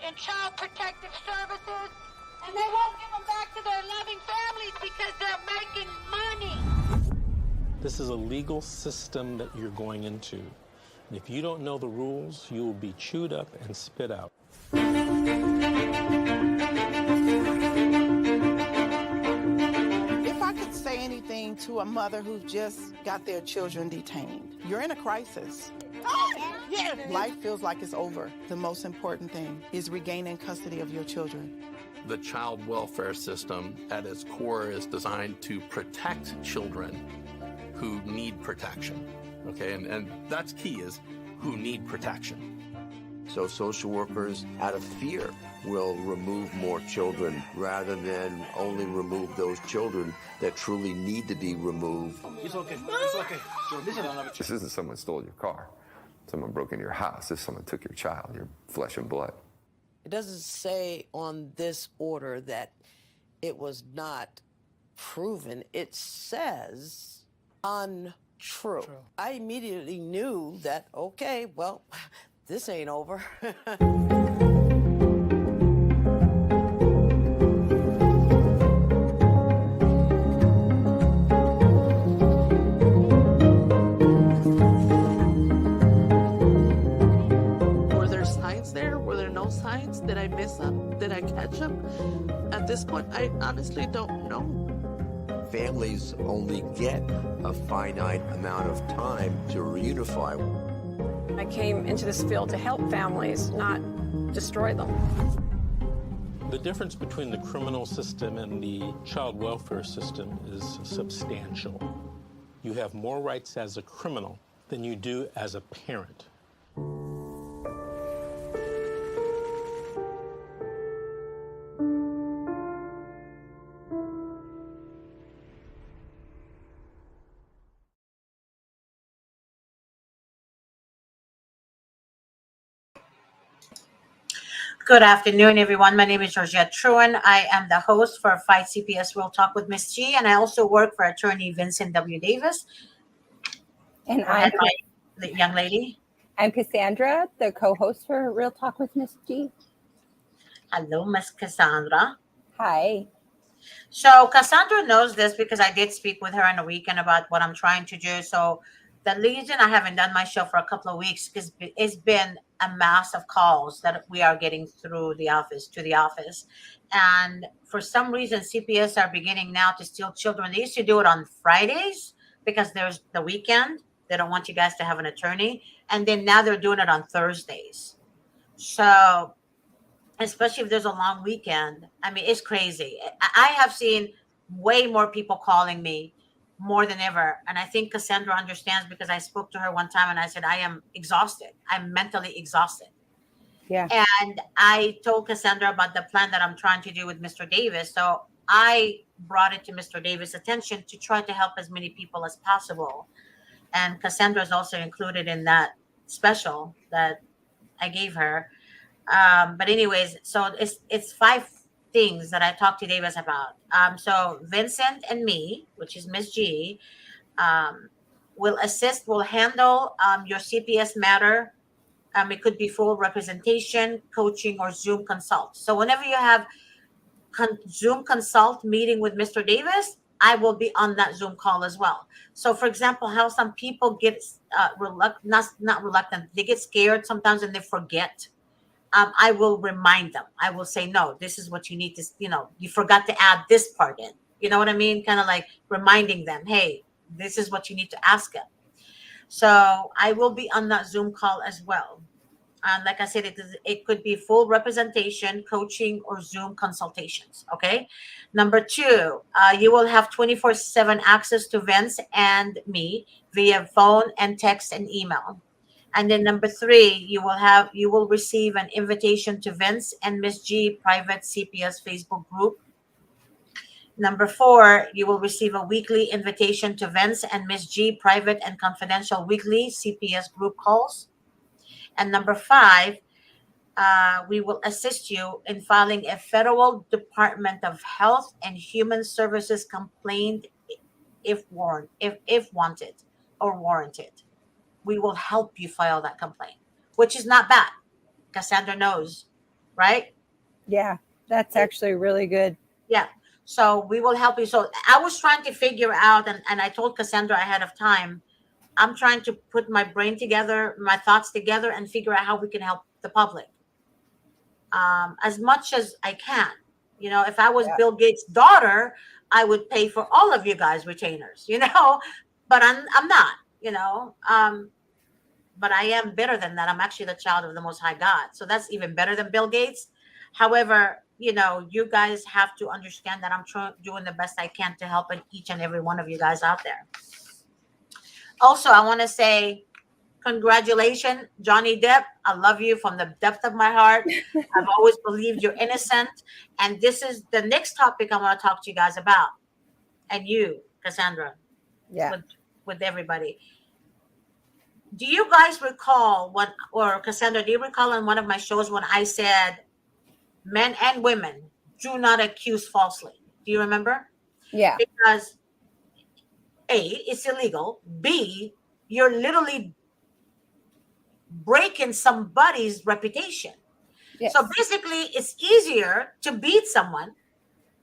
in child protective services, and they won't give them back to their loving families because they're making money. This is a legal system that you're going into. And if you don't know the rules, you will be chewed up and spit out. If I could say anything to a mother who just got their children detained, you're in a crisis. Life feels like it's over. The most important thing is regaining custody of your children. The child welfare system at its core is designed to protect children who need protection. Okay, and that's key, is who need protection. So social workers, out of fear, will remove more children rather than only remove those children that truly need to be removed. It's okay. It's okay. This isn't someone stole your car. Someone broke into your house. This is someone took your child, your flesh and blood. It doesn't say on this order that it was not proven. It says untrue. True. I immediately knew that, okay, well, this ain't over. Were there signs there? Were there no signs? Did I miss them? Did I catch them? At this point, I honestly don't know. Families only get a finite amount of time to reunify. I came into this field to help families, not destroy them. The difference between the criminal system and the child welfare system is substantial. You have more rights as a criminal than you do as a parent. Good afternoon, everyone. My name is Georgette Truan. I am the host for Fight CPS Real Talk with Ms. G, and I also work for attorney Vincent W. Davis. And I'm the young lady. I'm Cassandra, the co-host for Real Talk with Ms. G. Hello, Ms. Cassandra. Hi. So Cassandra knows this because I did speak with her on the weekend about what I'm trying to do. So the reason I haven't done my show for a couple of weeks because it's been a mass of calls that we are getting through the office to the office. And for some reason, CPS are beginning now to steal children. They used to do it on Fridays because there's the weekend. They don't want you guys to have an attorney. And then now they're doing it on Thursdays. So especially if there's a long weekend, I mean, it's crazy. I have seen way more people calling me more than ever. And I think Cassandra understands because I spoke to her one time and I said, I am exhausted. I'm mentally exhausted. Yeah. And I told Cassandra about the plan that I'm trying to do with Mr. Davis. So I brought it to Mr. Davis' attention to try to help as many people as possible. And Cassandra is also included in that special that I gave her. But anyways, so it's 5 things that I talked to Davis about. So Vincent and me, which is Ms. G, will handle your CPS matter. It could be full representation, coaching, or Zoom consult. So whenever you have Zoom consult meeting with Mr. Davis, I will be on that Zoom call as well. So for example, how some people get not reluctant, they get scared sometimes and they forget. I will remind them. I will say, no, this is what you need to, you forgot to add this part in. You know what I mean? Kind of like reminding them, hey, this is what you need to ask them. So I will be on that Zoom call as well. And like I said, it could be full representation, coaching, or Zoom consultations. Okay. Number 2, you will have 24/7 access to Vince and me via phone and text and email. And then number 3, you will receive an invitation to Vince and Miss G private CPS Facebook group. Number 4, you will receive a weekly invitation to Vince and Miss G private and confidential weekly CPS group calls. And number 5, we will assist you in filing a federal Department of Health and Human Services complaint if wanted or warranted. We will help you file that complaint, which is not bad. Cassandra knows right? Yeah, that's actually really good. Yeah. So we will help you. So I was trying to figure out, and I told Cassandra ahead of time, I'm trying to put my brain together, my thoughts together, and figure out how we can help the public as much as I can. You know, if I was Yeah. Bill Gates' daughter, I would pay for all of you guys' retainers, you know, but I'm not, you know, but I am better than that. I'm actually the child of the Most High God. So that's even better than Bill Gates. However, you know, you guys have to understand that I'm doing the best I can to help each and every one of you guys out there. Also, I want to say congratulations, Johnny Depp. I love you from the depth of my heart. I've always believed you're innocent. And this is the next topic I want to talk to you guys about. And you, Cassandra, Yeah. with everybody. Do you guys recall or Cassandra, do you recall on one of my shows when I said men and women do not accuse falsely? Do you remember? Yeah. Because A, it's illegal. B, you're literally breaking somebody's reputation. Yes. So basically, it's easier to beat someone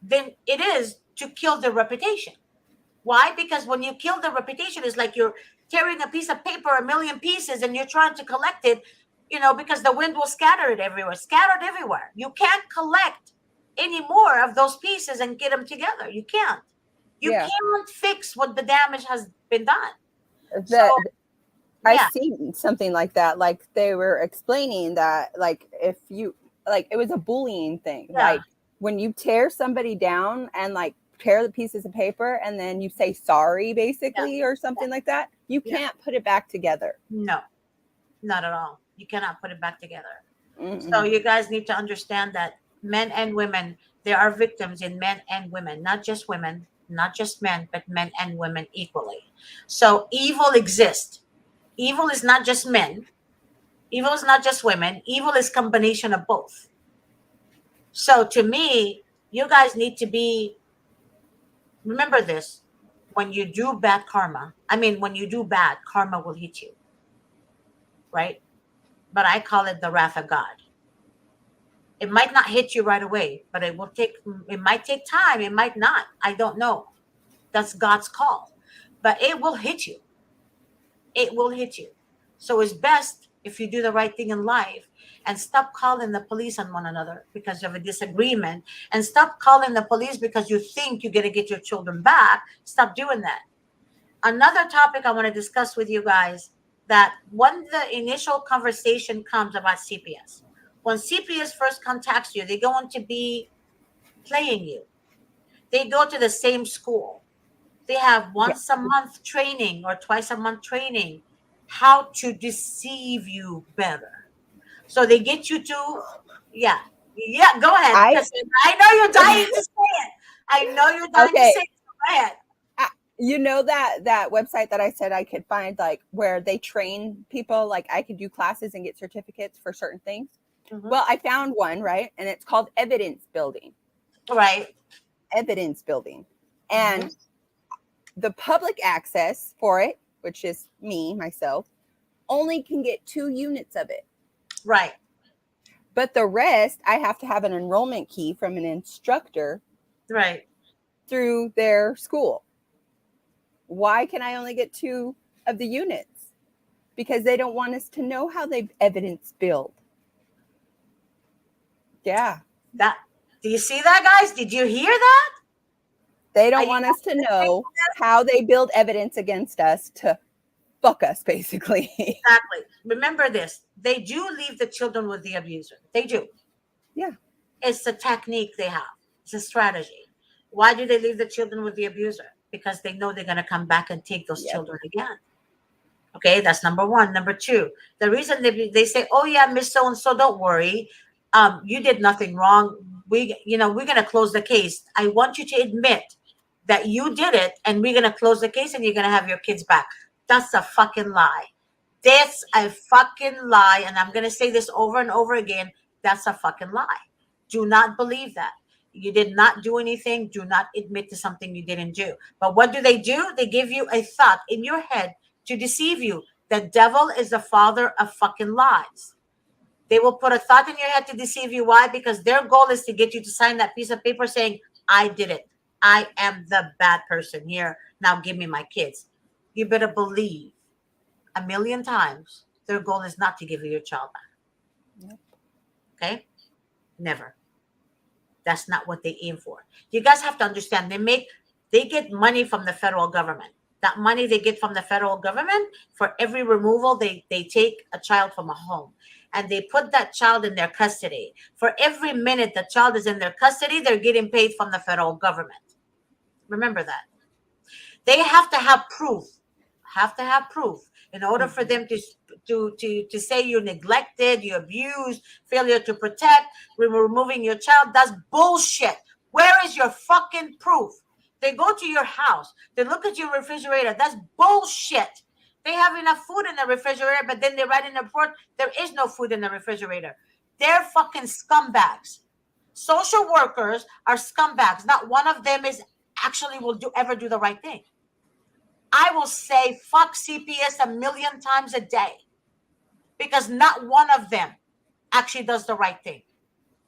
than it is to kill their reputation. Why? Because when you kill their reputation, it's like you're tearing a piece of paper, a million pieces, and you're trying to collect it, you know, because the wind will scatter it everywhere, scattered everywhere. You can't collect any more of those pieces and get them together. You can't. You can't fix what the damage has been done. I've seen something like that. Like they were explaining that, like if you, like it was a bullying thing. Like when you tear somebody down and like tear the pieces of paper and then you say sorry basically or something like that, you can't put it back together. No, not at all. You cannot put it back together. So you guys need to understand that men and women, there are victims in men and women, not just women, not just men, but men and women equally. So evil exists. Evil is not just men. Evil is not just women. Evil is combination of both. So to me, you guys need to remember this. When you do bad karma, when you do bad, karma will hit you. Right? But I call it the wrath of God. It might not hit you right away, but it might take time. It might not. I don't know. That's God's call. But it will hit you. It will hit you. So it's best if you do the right thing in life and stop calling the police on one another because of a disagreement, and stop calling the police because you think you're going to get your children back. Stop doing that. Another topic I want to discuss with you guys, that when the initial conversation comes about CPS, when CPS first contacts you, they're going to be playing you. They go to the same school. They have once a month training or twice a month training how to deceive you better. So they get you to, go ahead. I know you're dying to say it. I know you're dying to say it. Go ahead. You know that website that I said I could find, like where they train people, like I could do classes and get certificates for certain things. Well, I found one, right? And it's called Evidence Building. Right. Evidence Building. And the public access for it, which is myself, only can get 2 units of it. Right. But the rest, I have to have an enrollment key from an instructor. Right. Through their school. Why can I only get 2 of the units? Because they don't want us to know how they evidence build. Yeah. Do you see that, guys? Did you hear that? They don't want us to know how they build evidence against us to fuck us, basically. Exactly. Remember this. They do leave the children with the abuser. They do. Yeah. It's a technique they have. It's a strategy. Why do they leave the children with the abuser? Because they know they're going to come back and take those children again. Okay, that's number one. Number two, the reason they say, oh yeah, Miss So-and-so, don't worry. You did nothing wrong. We're going to close the case. I want you to admit that you did it, and we're going to close the case and you're going to have your kids back. That's a fucking lie. That's a fucking lie. And I'm going to say this over and over again. That's a fucking lie. Do not believe that. You did not do anything. Do not admit to something you didn't do. But what do? They give you a thought in your head to deceive you. The devil is the father of fucking lies. They will put a thought in your head to deceive you. Why? Because their goal is to get you to sign that piece of paper saying, I did it. I am the bad person here. Now give me my kids. You better believe 1,000,000 times their goal is not to give you your child back. Yep. Okay? Never. That's not what they aim for. You guys have to understand, they get money from the federal government. That money they get from the federal government, for every removal, they take a child from a home and they put that child in their custody. For every minute the child is in their custody, they're getting paid from the federal government. Remember that. They have to have proof. In order for them to say you neglected, you abused, failure to protect, removing your child. That's bullshit. Where is your fucking proof? They go to your house. They look at your refrigerator. That's bullshit. They have enough food in the refrigerator, but then they write in the report, there is no food in the refrigerator. They're fucking scumbags. Social workers are scumbags. Not one of them is actually will ever do the right thing. I will say fuck CPS 1,000,000 times a day because not one of them actually does the right thing.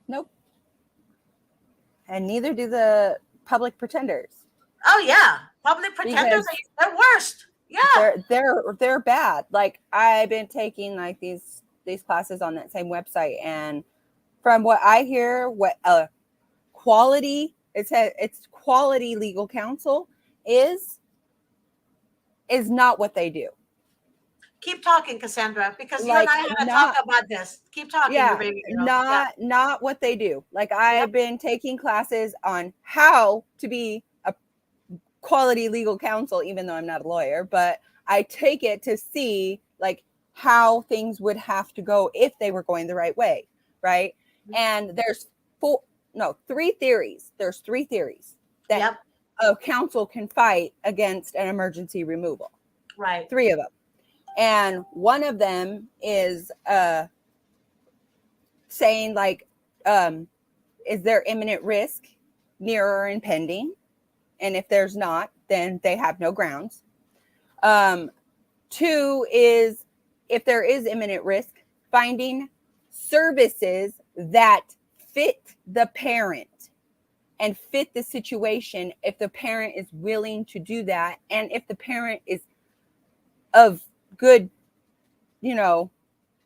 Nope. And neither do the public pretenders. Oh yeah, public pretenders they're worst. Yeah, they're bad. Like I've been taking like these classes on that same website, and from what I hear, what quality it's quality legal counsel is not what they do. Keep talking, Cassandra, because you and I have to talk about this. Keep talking, yeah, baby. Not what they do. Like I've been taking classes on how to be a quality legal counsel, even though I'm not a lawyer, but I take it to see like how things would have to go if they were going the right way, right? And there's three theories. There's three theories that a counsel can fight against an emergency removal. Right. Three of them. And one of them is saying like, is there imminent risk, near or impending? And if there's not, then they have no grounds. Two is if there is imminent risk, finding services that fit the parent and fit the situation if the parent is willing to do that. And if the parent is of good,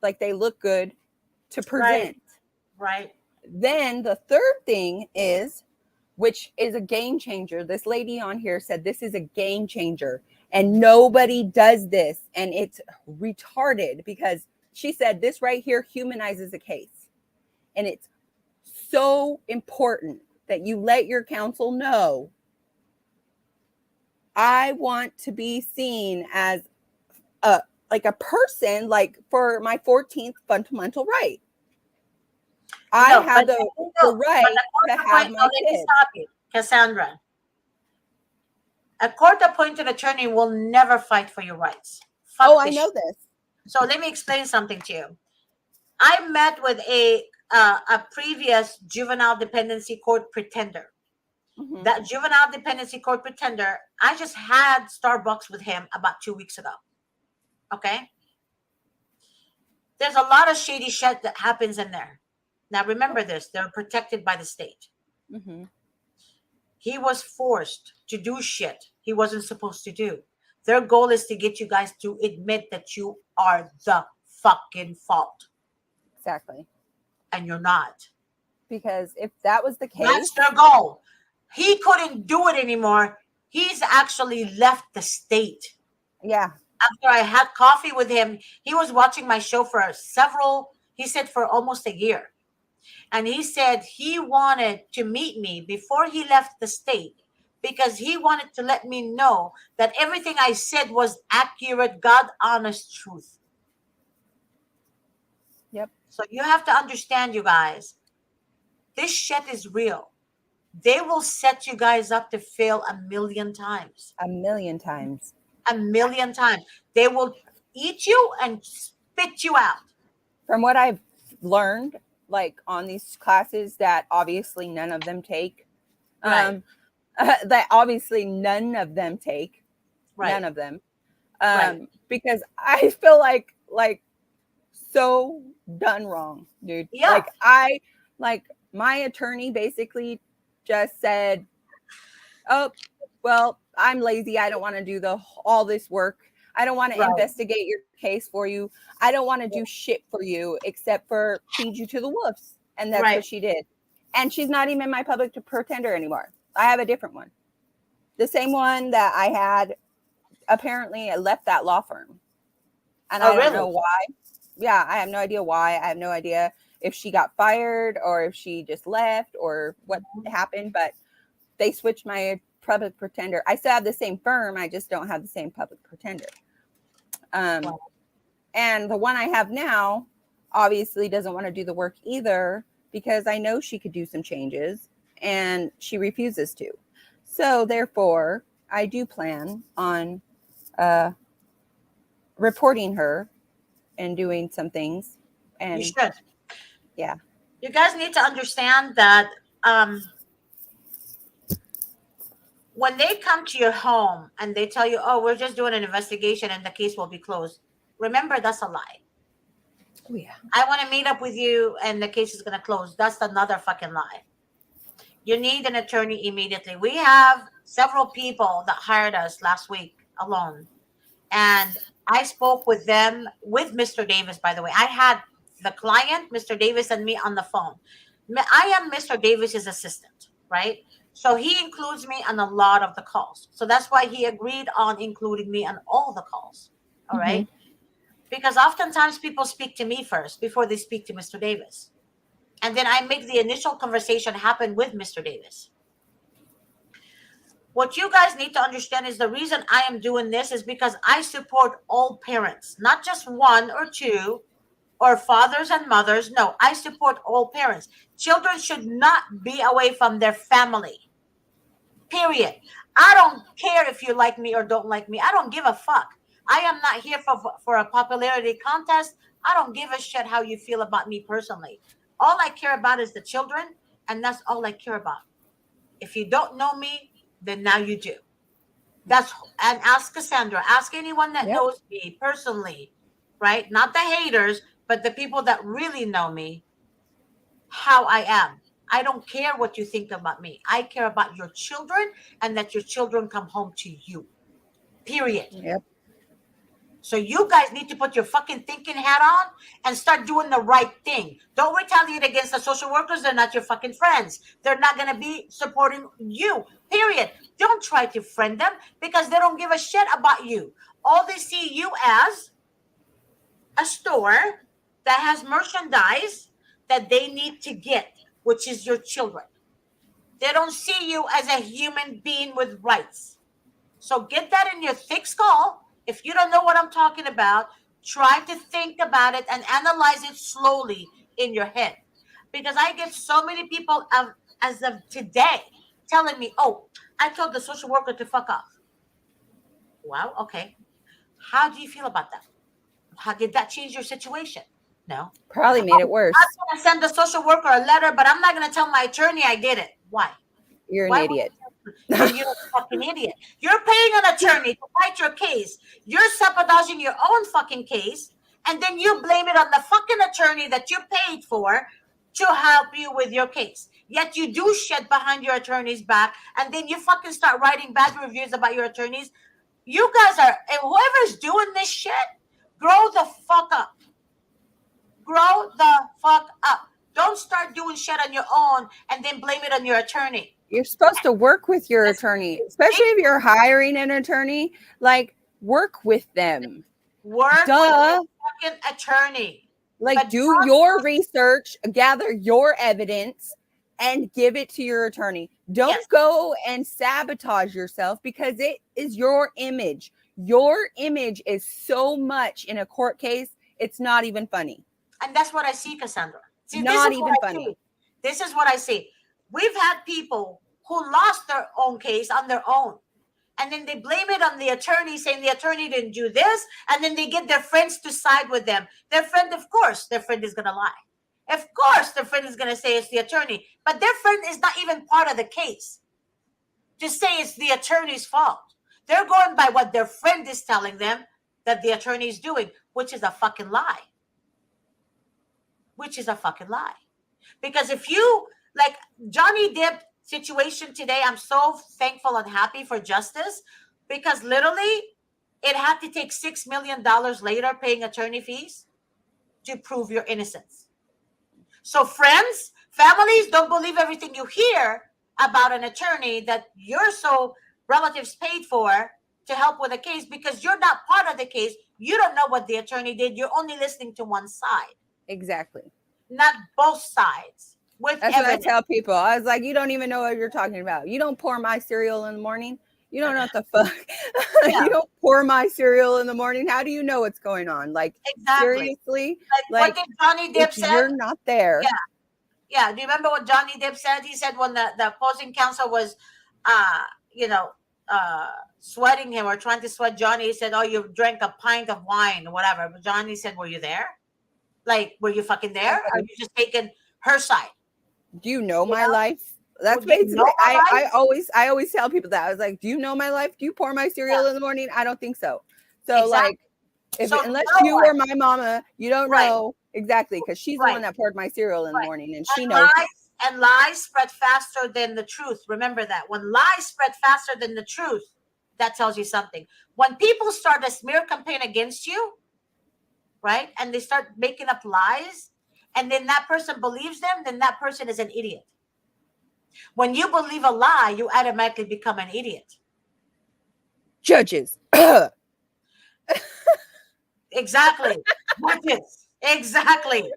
like they look good to present. Right. Then the third thing is, which is a game changer. This lady on here said this is a game changer and nobody does this. And it's retarded because she said this right here humanizes a case. And it's so important that you let your counsel know, I want to be seen as a person, like for my 14th fundamental right. I have the right to have my kids. Stop you, Cassandra. A court-appointed attorney will never fight for your rights. I know this. So let me explain something to you. I met with a previous juvenile dependency court pretender. Mm-hmm. That juvenile dependency court pretender, I just had Starbucks with him about 2 weeks ago. Okay? There's a lot of shady shit that happens in there. Now, remember this. They're protected by the state. Mm-hmm. He was forced to do shit he wasn't supposed to do. Their goal is to get you guys to admit that you are the fucking fault. Exactly. And you're not. Because if that was the case. That's their goal. He couldn't do it anymore. He's actually left the state. Yeah. After I had coffee with him, he was watching my show for for almost a year. And he said he wanted to meet me before he left the state because he wanted to let me know that everything I said was accurate, God honest truth. Yep. So you have to understand, you guys, this shit is real. They will set you guys up to fail 1,000,000 times. 1,000,000 times. 1,000,000 times. They will eat you and spit you out. From what I've learned, like on these classes that obviously none of them take, right. That obviously none of them take, right. None of them, right. because I feel like so done wrong, dude. Yeah. Like my attorney basically just said, oh, well, I'm lazy. I don't want to do all this work. I don't want to investigate your case for you. I don't want to do shit for you except for feed you to the wolves. And that's what she did. And she's not even my public pretender anymore. I have a different one. The same one that I had apparently left that law firm. And I don't know why. Yeah, I have no idea why. I have no idea if she got fired or if she just left or what happened. But they switched my public pretender. I still have the same firm. I just don't have the same public pretender. And the one I have now obviously doesn't want to do the work either because I know she could do some changes and she refuses to. So therefore, I do plan on reporting her and doing some things. And you should. Yeah. You guys need to understand that when they come to your home and they tell you, oh, we're just doing an investigation and the case will be closed, remember that's a lie. Oh, yeah. I want to meet up with you and the case is going to close. That's another fucking lie. You need an attorney immediately. We have several people that hired us last week alone. And I spoke with them, with Mr. Davis, by the way. I had the client, Mr. Davis, and me on the phone. I am Mr. Davis's assistant, right? So he includes me on a lot of the calls. So that's why he agreed on including me on all the calls. All right. Because oftentimes people speak to me first before they speak to Mr. Davis. And then I make the initial conversation happen with Mr. Davis. What you guys need to understand is the reason I am doing this is because I support all parents, not just one or two or fathers and mothers. No, I support all parents. Children should not be away from their family. Period. I don't care if you like me or don't like me. I don't give a fuck. I am not here for a popularity contest. I don't give a shit how you feel about me personally. All I care about is the children, and that's all I care about. If you don't know me, then now you do. And ask Cassandra, ask anyone that knows me personally, right? Not the haters, but the people that really know me, how I am. I don't care what you think about me. I care about your children and that your children come home to you. Period. Yep. So you guys need to put your fucking thinking hat on and start doing the right thing. Don't retaliate against the social workers. They're not your fucking friends. They're not going to be supporting you. Period. Don't try to friend them because they don't give a shit about you. All they see you as a store that has merchandise that they need to get, which is your children. They don't see you as a human being with rights. So get that in your thick skull. If you don't know what I'm talking about, try to think about it and analyze it slowly in your head. Because I get so many people as of today telling me, oh, I told the social worker to fuck off. Wow, okay. How do you feel about that? How did that change your situation? No. Probably made it worse. I'm going to send the social worker a letter, but I'm not going to tell my attorney I did it. Why? You're an idiot. You're a fucking idiot. You're paying an attorney to fight your case. You're sabotaging your own fucking case, and then you blame it on the fucking attorney that you paid for to help you with your case. Yet you do shit behind your attorney's back, and then you fucking start writing bad reviews about your attorneys. You guys are, and whoever's doing this shit, grow the fuck up. Grow the fuck up. Don't start doing shit on your own and then blame it on your attorney. You're supposed to work with your attorney, especially if you're hiring an attorney. Like, work with them. Work with your fucking attorney. Like, but do your research, gather your evidence, and give it to your attorney. Don't go and sabotage yourself because it is your image. Your image is so much in a court case, it's not even funny. And that's what I see, Cassandra. See, not even funny. This is what I see. We've had people who lost their own case on their own. And then they blame it on the attorney, saying the attorney didn't do this. And then they get their friends to side with them. Their friend, of course, their friend is going to lie. Of course, their friend is going to say it's the attorney. But their friend is not even part of the case to say it's the attorney's fault. They're going by what their friend is telling them that the attorney is doing, which is a fucking lie. which is a fucking lie. Because if you, like Johnny Depp situation today, I'm so thankful and happy for justice, because literally it had to take $6 million later paying attorney fees to prove your innocence. So friends, families, don't believe everything you hear about an attorney that your relatives paid for to help with a case, because you're not part of the case. You don't know what the attorney did. You're only listening to one side. Exactly. Not both sides. With That's evidence. what I tell people. I was like, you don't even know what you're talking about. You don't pour my cereal in the morning. You don't know what the fuck. Yeah. You don't pour my cereal in the morning. How do you know what's going on? Like, seriously? Like what did Johnny Depp say? You're not there. Yeah. Yeah. Do you remember what Johnny Depp said? He said when the opposing counsel was, sweating him or trying to sweat Johnny, he said, "Oh, you drank a pint of wine or whatever." But Johnny said, "Were you there? Like, were you fucking there? Or are you just taking her side?" Do you know my life? That's basically I always tell people that. I was like, do you know my life? Do you pour my cereal in the morning? I don't think so. So like unless you or my mama, you don't know exactly, because she's the one that poured my cereal in the morning and she knows. And lies spread faster than the truth. Remember that. When lies spread faster than the truth, that tells you something. When people start a smear campaign against you, right, and they start making up lies, and then that person believes them, then that person is an idiot. When you believe a lie, you automatically become an idiot. Judges. Exactly. Judges. Exactly.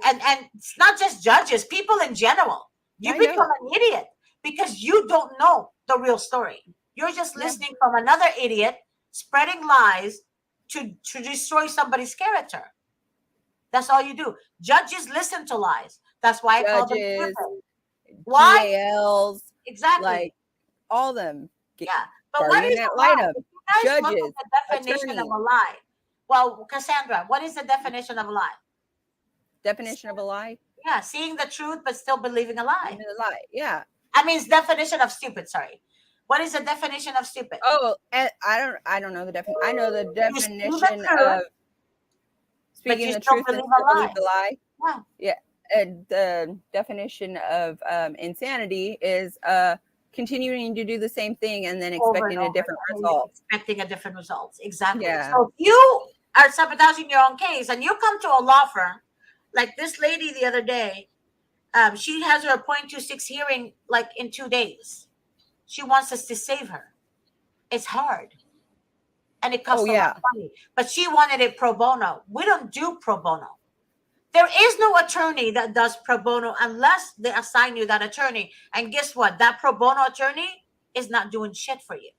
And it's not just judges, people in general. You become an idiot because you don't know the real story. You're just listening from another idiot spreading lies to destroy somebody's character. That's all you do. Judges listen to lies. That's why I call them stupid. Why? GALs, exactly. Like all them. Yeah. But what is that a lie? lineup? You guys Judges, look at the definition of a lie. Well, Cassandra, what is the definition of a lie? Definition of a lie? Yeah, seeing the truth but still believing a lie. A lie, yeah. I mean, it's definition of stupid. Sorry, what is the definition of stupid? Oh, and I don't know the definition. I know the definition of speaking the truth and still believe the lie. Yeah, and the definition of insanity is continuing to do the same thing and then expecting a different result. Expecting a different result. Exactly. Yeah. So if you are sabotaging your own case and you come to a law firm, like this lady the other day, she has her 0.26 hearing like in 2 days. She wants us to save her. It's hard. And it costs a lot of money. But she wanted it pro bono. We don't do pro bono. There is no attorney that does pro bono unless they assign you that attorney. And guess what? That pro bono attorney is not doing shit for you.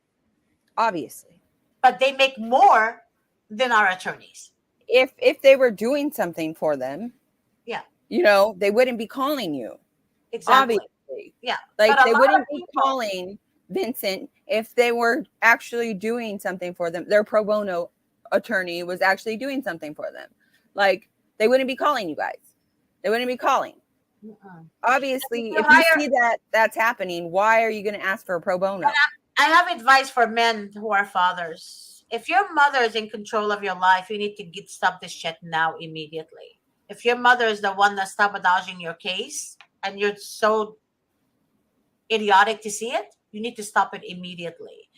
Obviously. But they make more than our attorneys. If they were doing something for them, yeah, you know, they wouldn't be calling you. Exactly. Obviously. Yeah. Like they wouldn't be calling Vincent if they were actually doing something for them. Their pro bono attorney was actually doing something for them. Like they wouldn't be calling you guys. They wouldn't be calling. Obviously, if you see that that's happening, why are you going to ask for a pro bono? I have advice for men who are fathers. If your mother is in control of your life, you need to stop this shit now immediately. If your mother is the one that's sabotaging your case and you're so idiotic to see it, you need to stop it immediately.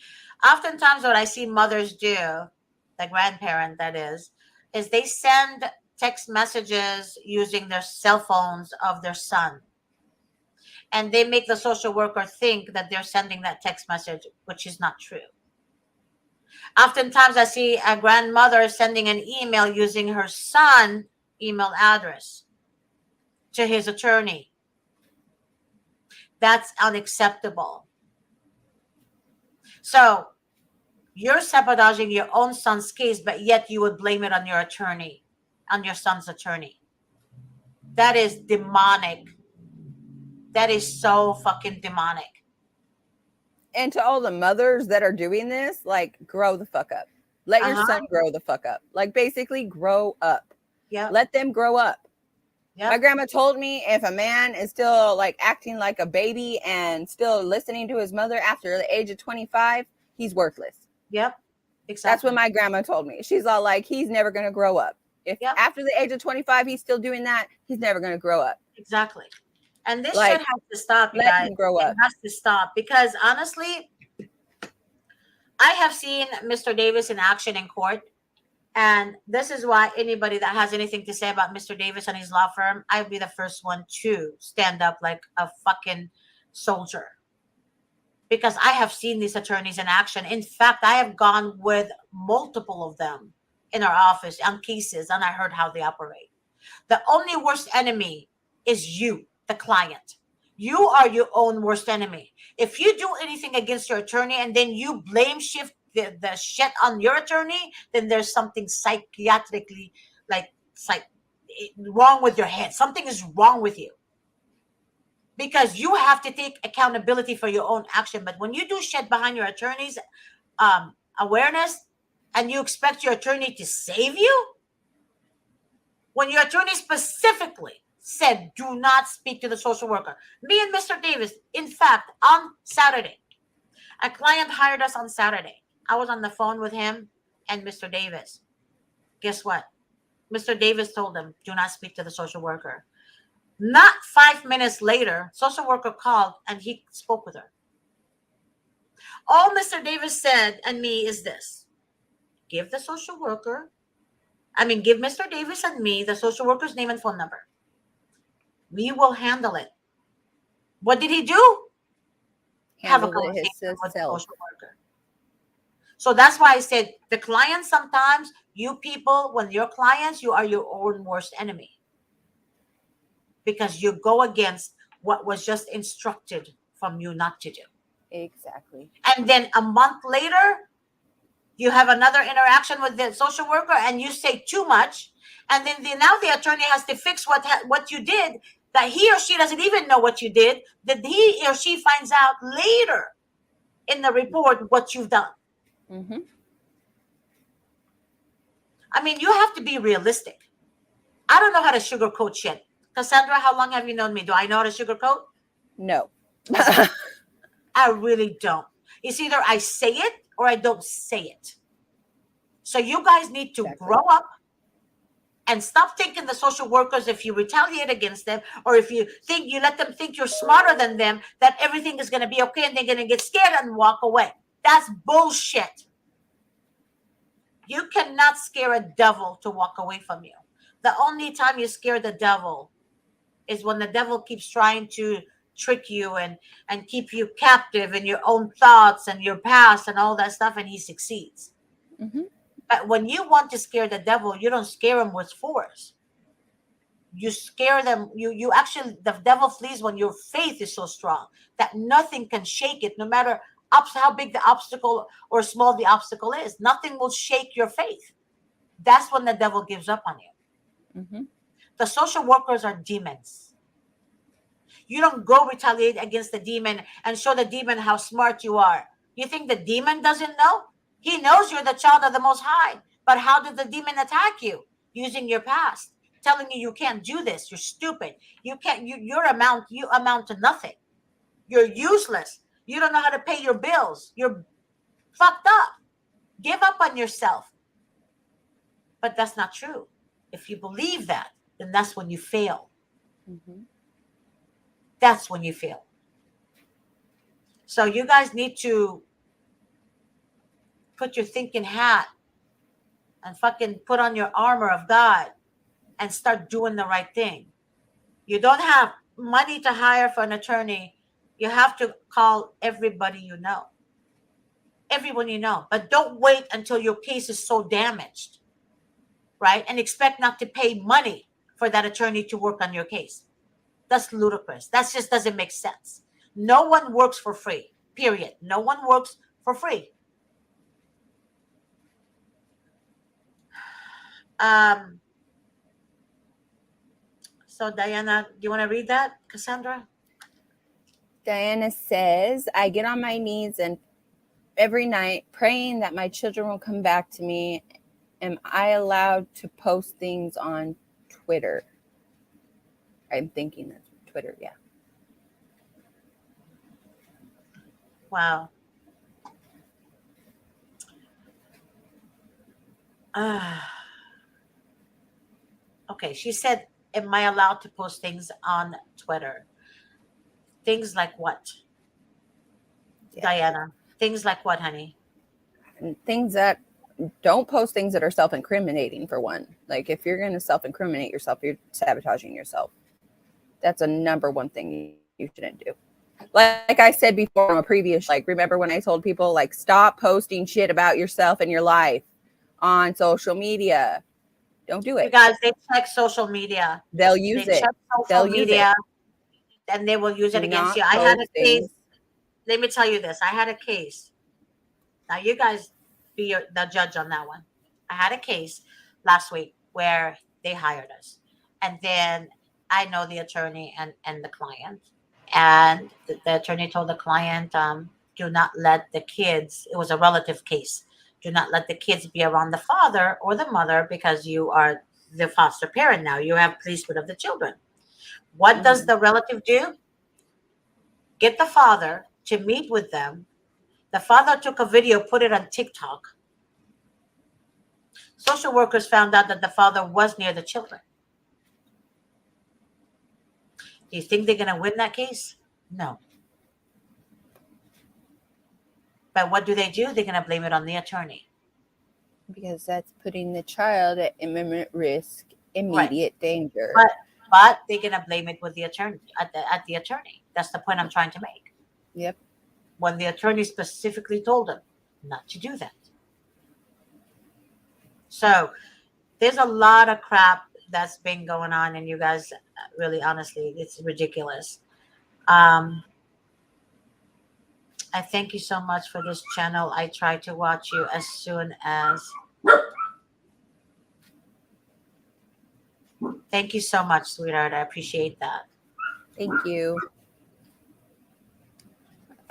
Oftentimes what I see mothers do, the grandparent that is they send text messages using their cell phones of their son. And they make the social worker think that they're sending that text message, which is not true. Oftentimes I see a grandmother sending an email using her son's email address to his attorney. That's unacceptable. So you're sabotaging your own son's case, but yet you would blame it on your attorney, on your son's attorney. That is demonic. That is so fucking demonic. And to all the mothers that are doing this, like, grow the fuck up. Let your son grow the fuck up. Like, basically, grow up. Yeah. Let them grow up. Yep. My grandma told me if a man is still like acting like a baby and still listening to his mother after the age of 25, he's worthless. Yep. Exactly. That's what my grandma told me. She's all like, he's never going to grow up. If after the age of 25 he's still doing that, he's never going to grow up. Exactly. And this Like, shit has to stop, you let guys. him grow up. It has to stop because honestly, I have seen Mr. Davis in action in court. And this is why anybody that has anything to say about Mr. Davis and his law firm, I'd be the first one to stand up like a fucking soldier. Because I have seen these attorneys in action. In fact, I have gone with multiple of them in our office on cases, and I heard how they operate. The only worst enemy is you, the client. You are your own worst enemy. If you do anything against your attorney and then you blame shift the shit on your attorney, then there's something psychiatrically wrong with your head. Something is wrong with you. Because you have to take accountability for your own action. But when you do shit behind your attorney's awareness and you expect your attorney to save you, when your attorney specifically said, do not speak to the social worker. Me and Mr. Davis, in fact, on Saturday, a client hired us on Saturday. I was on the phone with him and Mr. Davis. Guess what? Mr. Davis told him, do not speak to the social worker. Not 5 minutes later, social worker called and he spoke with her. All Mr. Davis said and me is this: give the social worker, give Mr. Davis and me the social worker's name and phone number. We will handle it. What did he do? Have a conversation with the social worker. So that's why I said the client, sometimes you people, when you're clients, you are your own worst enemy. Because you go against what was just instructed from you not to do. Exactly. And then a month later, you have another interaction with the social worker and you say too much. And then now the attorney has to fix what you did, that he or she doesn't even know what you did, that he or she finds out later in the report what you've done. Mm-hmm. You have to be realistic. I don't know how to sugarcoat shit. Cassandra, how long have you known me? Do I know how to sugarcoat? No. I really don't. It's either I say it or I don't say it. So you guys need to grow up and stop thinking the social workers, if you retaliate against them or if you let them think you're smarter than them, that everything is going to be okay and they're going to get scared and walk away. That's bullshit. You cannot scare a devil to walk away from you. The only time you scare the devil is when the devil keeps trying to trick you and keep you captive in your own thoughts and your past and all that stuff, and he succeeds. Mm-hmm. But when you want to scare the devil, you don't scare him with force. You scare them. You actually, the devil flees when your faith is so strong that nothing can shake it, no matter how big the obstacle or small the obstacle is. Nothing will shake your faith. That's when the devil gives up on you. Mm-hmm. The social workers are demons. You don't go retaliate against the demon and show the demon how smart you are. You think the demon doesn't know? He knows you're the child of the Most High. But how did the demon attack you? Using your past, telling you can't do this. You're stupid. You can't. You amount to nothing. You're useless. You don't know how to pay your bills. You're fucked up. Give up on yourself. But that's not true. If you believe that, then that's when you fail. Mm-hmm. That's when you fail. So you guys need to put your thinking hat and fucking put on your armor of God and start doing the right thing. You don't have money to hire for an attorney. You have to call everybody you know. Everyone you know. But don't wait until your case is so damaged, right? And expect not to pay money for that attorney to work on your case. That's ludicrous. That just doesn't make sense. No one works for free, period. No one works for free. So Diana, do you want to read that, Cassandra? Diana says, I get on my knees and every night praying that my children will come back to me. Am I allowed to post things on Twitter? I'm thinking that's Twitter, yeah. Wow. Okay, she said, am I allowed to post things on Twitter? Things like what? Yeah. Diana. Things like what, honey? And things that don't post things that are self-incriminating, for one. Like, if you're going to self-incriminate yourself, you're sabotaging yourself. That's a number one thing you shouldn't do. Like I said before on a previous, like, remember when I told people, like, stop posting shit about yourself and your life on social media. Don't do it. You guys, they check social media. They'll use They it. check social They'll use media, it. and they will use it Do against not you. I had a post case. things. Let me tell you this. I had a case. Now, you guys be the judge on that one. I had a case last week where they hired us. And then I know the attorney and the client. And the attorney told the client, do not let the kids, it was a relative case, do not let the kids be around the father or the mother because you are the foster parent now. You have placement of the children. What does the relative do? Get the father to meet with them. The father took a video, put it on TikTok. Social workers found out that the father was near the children. Do you think they're going to win that case? No. But what do? They're going to blame it on the attorney. Because that's putting the child at imminent risk, immediate danger. But they're going to blame it with the attorney, at the attorney. That's the point I'm trying to make. Yep. When the attorney specifically told them not to do that. So there's a lot of crap that's been going on, and you guys, really, honestly, it's ridiculous. I thank you so much for this channel. I try to watch you as soon as. Thank you so much, sweetheart. I appreciate that. Thank you.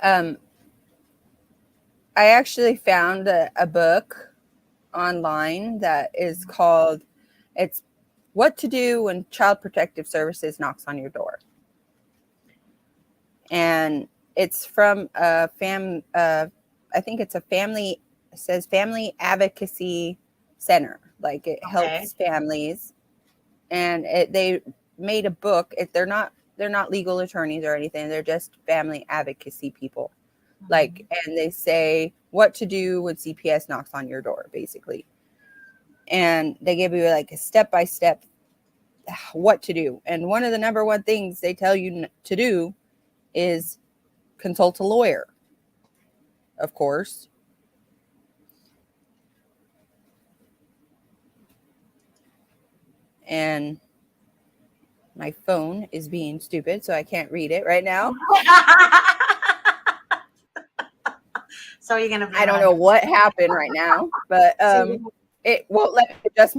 I actually found a book online that is called, it's What to Do When Child Protective Services Knocks on Your Door. And it's from I think it's a family, it says Family Advocacy Center. Like, it helps families. And they made a book. They're not legal attorneys or anything. They're just family advocacy people. Like, and they say what to do when CPS knocks on your door, basically. And they give you like a step-by-step what to do. And one of the number one things they tell you to do is consult a lawyer, of course. And my phone is being stupid, so I can't read it right now. So you're gonna. I don't know what happened right now, but it won't let me adjust.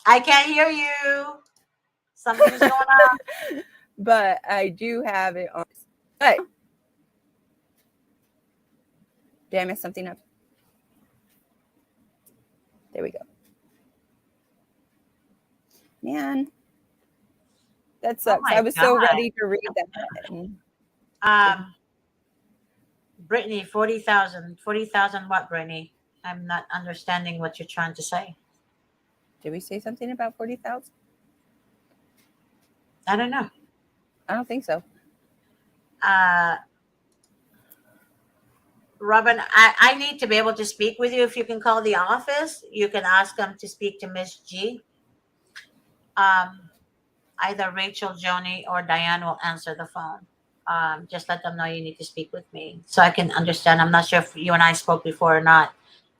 I can't hear you. Something's going on. But I do have it on. Hey, did I mess something up? There we go. Man, that sucks. I was so ready to read that. Brittany, 40,000. 40,000 what, Brittany? I'm not understanding what you're trying to say. Did we say something about 40,000? I don't know. I don't think so. Robin, I need to be able to speak with you. If you can call the office, you can ask them to speak to Miss G. Either Rachel, Joni, or Diane will answer the phone. Just let them know you need to speak with me so I can understand. I'm not sure if you and I spoke before or not.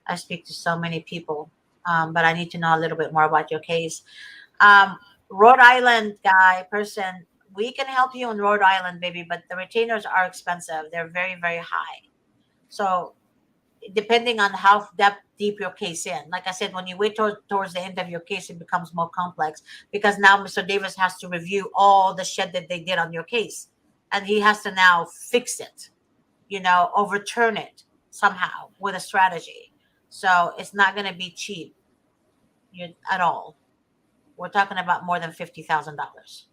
I speak to so many people, but I need to know a little bit more about your case. Rhode Island person, we can help you in Rhode Island, baby, but the retainers are expensive. They're very, very high. So depending on how deep your case in, like I said, when you wait towards the end of your case, it becomes more complex because now Mr. Davis has to review all the shit that they did on your case. And he has to now fix it, overturn it somehow with a strategy. So it's not going to be cheap at all. We're talking about more than $50,000.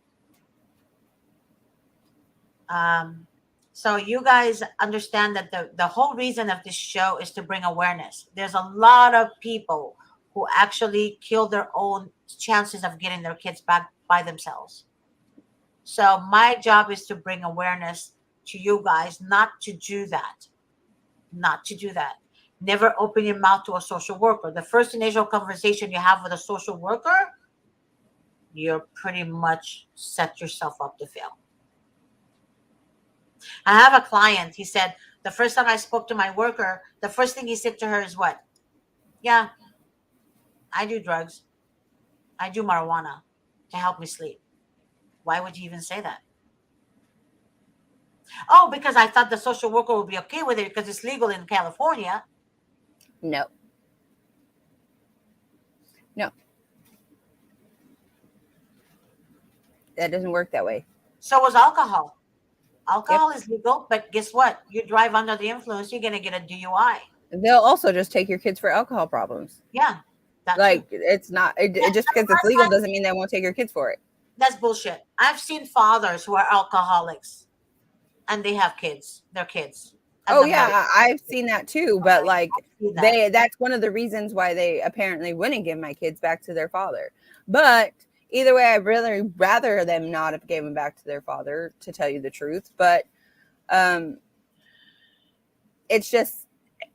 So you guys understand that the whole reason of this show is to bring awareness. There's a lot of people who actually kill their own chances of getting their kids back by themselves. So my job is to bring awareness to you guys, not to do that. Not to do that. Never open your mouth to a social worker. The first initial conversation you have with a social worker, you're pretty much set yourself up to fail. I have a client. He said the first time I spoke to my worker, the first thing he said to her is what? Yeah, I do drugs. I do marijuana to help me sleep. Why would you even say that? Oh, because I thought the social worker would be okay with it because it's legal in California. No. That doesn't work that way. So was alcohol. Alcohol is legal, but guess what? You drive under the influence, you're going to get a DUI. They'll also just take your kids for alcohol problems. Yeah. Like, it's not, just because it's legal doesn't mean they won't take your kids for it. That's bullshit. I've seen fathers who are alcoholics and they have kids. They're kids. Oh yeah, I've seen that too. But like that's one of the reasons why they apparently wouldn't give my kids back to their father. But either way, I'd really rather them not have given back to their father, to tell you the truth. But it's just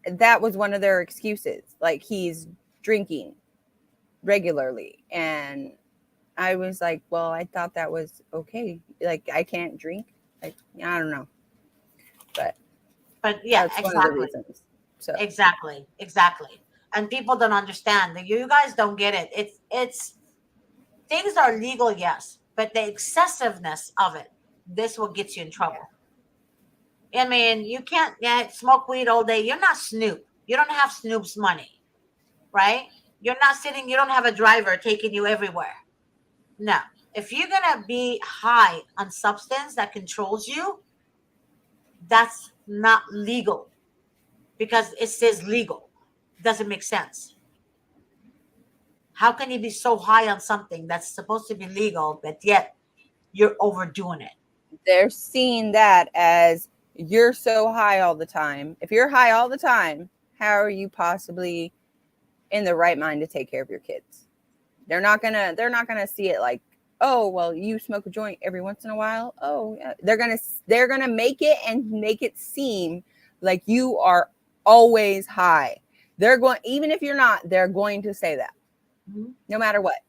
that was one of their excuses. Like, he's drinking regularly, and I was like, well, I thought that was okay. Like, I can't drink. Like, I don't know. But yeah, that's exactly. One of the reasons. So. Exactly. And people don't understand that. You guys don't get it. It's things are legal, yes, but the excessiveness of it, this will get you in trouble. I mean, you can't smoke weed all day. You're not Snoop. You don't have Snoop's money, right? You're not sitting. You don't have a driver taking you everywhere. No. If you're gonna be high on substance that controls you, that's not legal, because it says legal. Doesn't make sense. How can you be so high on something that's supposed to be legal, but yet you're overdoing it? They're seeing that as, you're so high all the time. If you're high all the time, how are you possibly in the right mind to take care of your kids? They're not gonna see it like, oh, well, you smoke a joint every once in a while. Oh, yeah. They're gonna make it seem like you are always high. Even if you're not, they're going to say that, no matter what.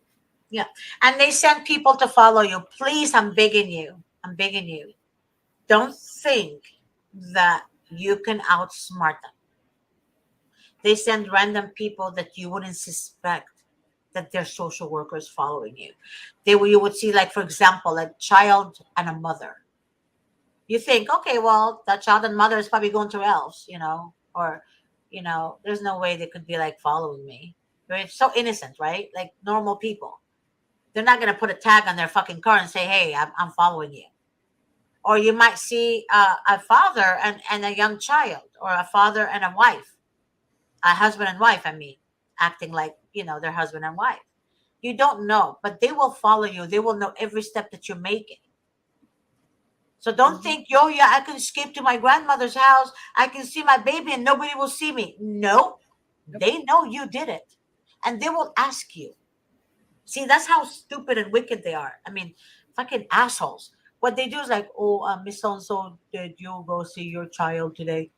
Yeah, and they send people to follow you. Please, I'm begging you. Don't think that you can outsmart them. They send random people that you wouldn't suspect that they're social workers following you. You would see, like, for example, a child and a mother. You think, okay, well, that child and mother is probably going through else, or, there's no way they could be like following me. It's so innocent, right? Like normal people. They're not going to put a tag on their fucking car and say, hey, I'm following you. Or you might see a father and a young child, or a father and a wife, a husband and wife, acting like, their husband and wife. You don't know, but they will follow you. They will know every step that you're making. So don't think, I can escape to my grandmother's house. I can see my baby and nobody will see me. No, they know you did it. And they will ask you. See, that's how stupid and wicked they are. Fucking assholes. What they do is like, Miss So-and-so, did you go see your child today?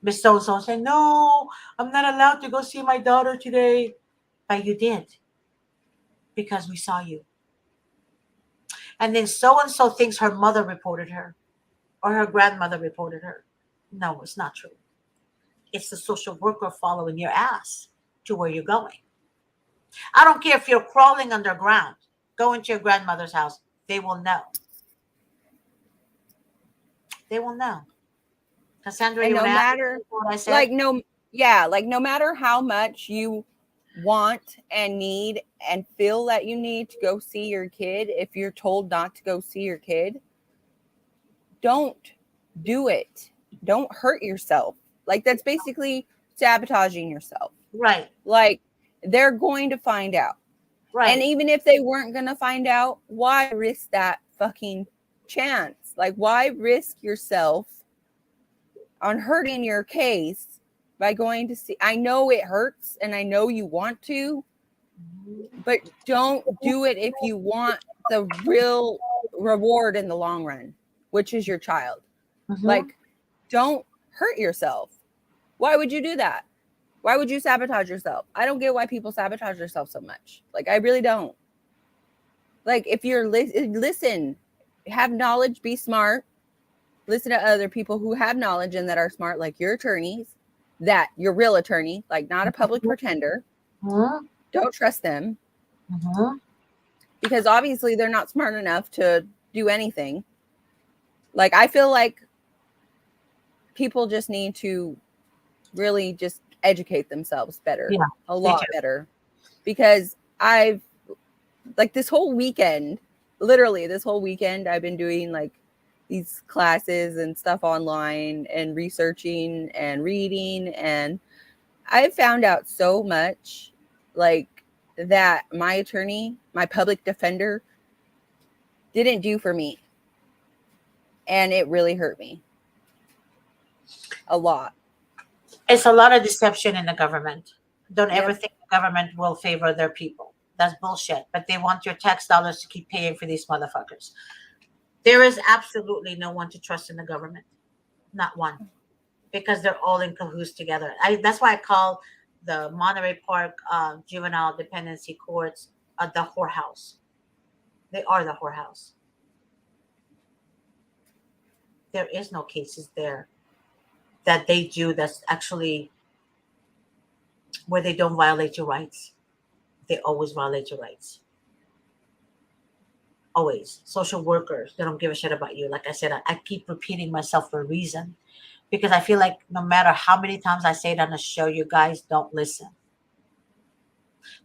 Miss So-and-so say, no, I'm not allowed to go see my daughter today. But you did. Because we saw you. And then so-and-so thinks her mother reported her. Or her grandmother reported her. No, it's not true. It's the social worker following your ass to where you're going. I don't care if you're crawling underground, going to your grandmother's house. They will know. They will know. Cassandra, and no matter no matter how much you want and need and feel that you need to go see your kid, if you're told not to go see your kid, don't do it. Don't hurt yourself. Like, that's basically sabotaging yourself. Right. Like, they're going to find out. Right. And even if they weren't going to find out, why risk that fucking chance Like, why risk yourself on hurting your case by going to see? I know it hurts and I know you want to, but don't do it if you want the real reward in the long run, which is your child. Like, don't hurt yourself. Why would you do that? Why would you sabotage yourself? I don't get why people sabotage themselves so much. Like, I really don't. Like, if you're listen, have knowledge, be smart, listen to other people who have knowledge and that are smart, like your attorneys, that your real attorney, like not a public pretender. Don't trust them because obviously they're not smart enough to do anything. Like, I feel like people just need to really just educate themselves better, a lot better, because I've like this whole weekend, literally this whole weekend, I've been doing like these classes and stuff online and researching and reading, and I found out so much like that my attorney, my public defender, didn't do for me, and it really hurt me a lot. It's a lot of deception in the government. Don't ever think the government will favor their people. That's bullshit. But they want your tax dollars to keep paying for these motherfuckers. There is absolutely no one to trust in the government. Not one. Because they're all in cahoots together. That's why I call the Monterey Park juvenile dependency courts the whorehouse. They are the whorehouse. There is no cases there that they do that's actually where they don't violate your rights. They always violate your rights. Always. Social workers, they don't give a shit about you. Like I said, I keep repeating myself for a reason, because I feel like no matter how many times I say it on the show, you guys don't listen.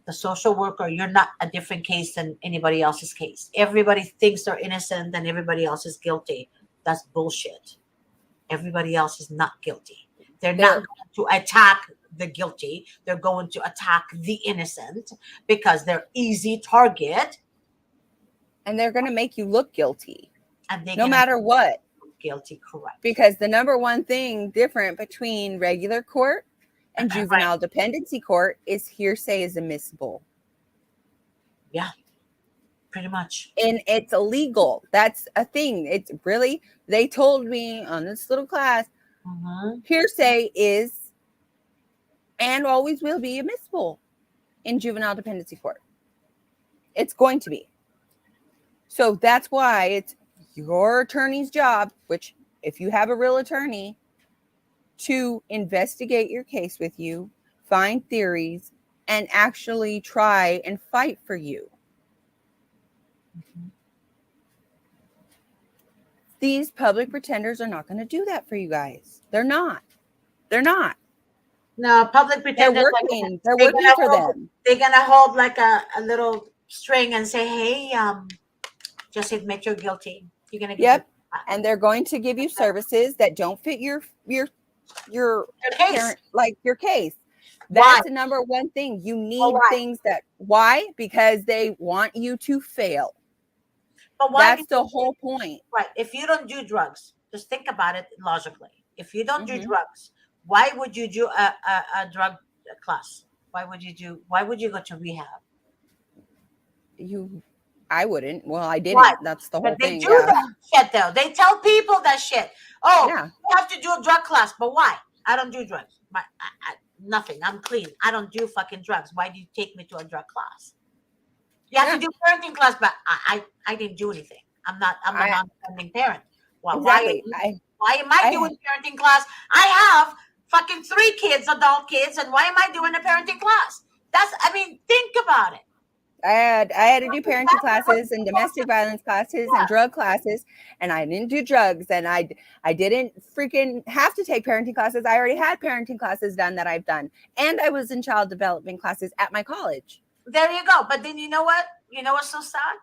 The social worker, you're not a different case than anybody else's case. Everybody thinks they're innocent and everybody else is guilty. That's bullshit. Everybody else is not guilty. They're not going to attack the guilty. They're going to attack the innocent because they're easy target. And they're going to make you look guilty. And no matter what. Guilty, correct. Because the number one thing different between regular court and juvenile dependency court is hearsay is admissible. Yeah, pretty much. And it's illegal. That's a thing. It's really, they told me on this little class, hearsay is and always will be admissible in juvenile dependency court. It's going to be. So that's why it's your attorney's job, which if you have a real attorney, to investigate your case with you, find theories, and actually try and fight for you. These public pretenders are not going to do that for you guys. They're not. They're not. No, public pretenders. They're working for them. They're going to hold like a little string and say, hey, just admit you're guilty. You're going to get and they're going to give you services that don't fit your case. Like your case. That's the number one thing. You need things that, why? Because they want you to fail. But why? That's the whole point. Right. If you don't do drugs, just think about it logically. If you don't do drugs, why would you do a drug class? Why would you go to rehab? I wouldn't. Well, I didn't. Why? That's the whole thing. They do that shit though. They tell people that shit. Oh, you have to do a drug class, but why? I don't do drugs. Nothing. I'm clean. I don't do fucking drugs. Why do you take me to a drug class? You have to do parenting class, but I didn't do anything. I'm a non-offending parent. Well, exactly. Why am I doing parenting class? I have fucking 3 kids, adult kids, and why am I doing a parenting class? Think about it. I had to do parenting classes and domestic violence classes and drug classes, and I didn't do drugs, and I didn't freaking have to take parenting classes. I already had parenting classes done that I've done, and I was in child development classes at my college. There you go. But then you know what? You know what's so sad?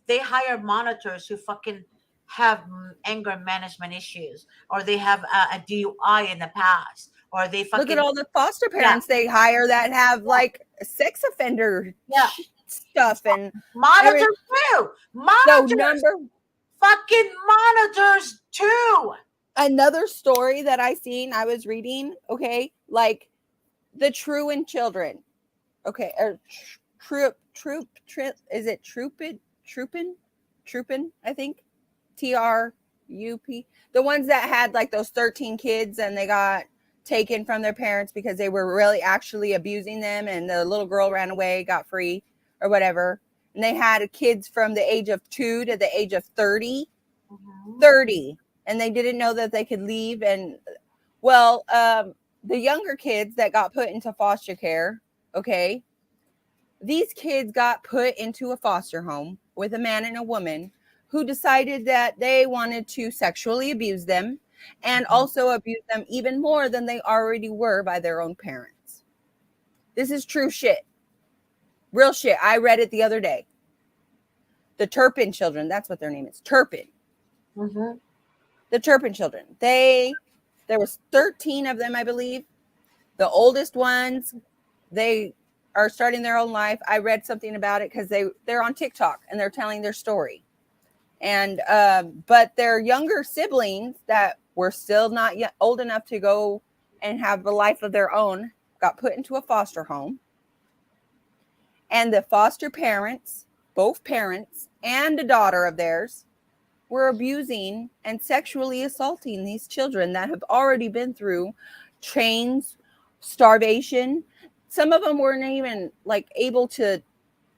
They hire monitors who fucking have anger management issues, or they have a DUI in the past, or they fucking look at all the foster parents they hire that have like sex offender stuff and monitors too. Monitors. fucking monitors too. Another story that I was reading, okay, like the Truant children, okay, or is it Troopin, I think, TRUP, the ones that had like those 13 kids and they got taken from their parents because they were really actually abusing them, and the little girl ran away, got free or whatever, and they had kids from the age of 2 to the age of 30, and they didn't know that they could leave. And well, the younger kids that got put into foster care, okay, these kids got put into a foster home with a man and a woman who decided that they wanted to sexually abuse them and also abuse them even more than they already were by their own parents. This is true shit. Real shit. I read it the other day. The Turpin children, that's what their name is. Turpin. Mm-hmm. The Turpin children. There was 13 of them, I believe. The oldest ones, they are starting their own life. I read something about it because they're on TikTok and they're telling their story. And but their younger siblings that were still not yet old enough to go and have a life of their own got put into a foster home. And the foster parents, both parents and a daughter of theirs, were abusing and sexually assaulting these children that have already been through chains, starvation. Some of them weren't even like able to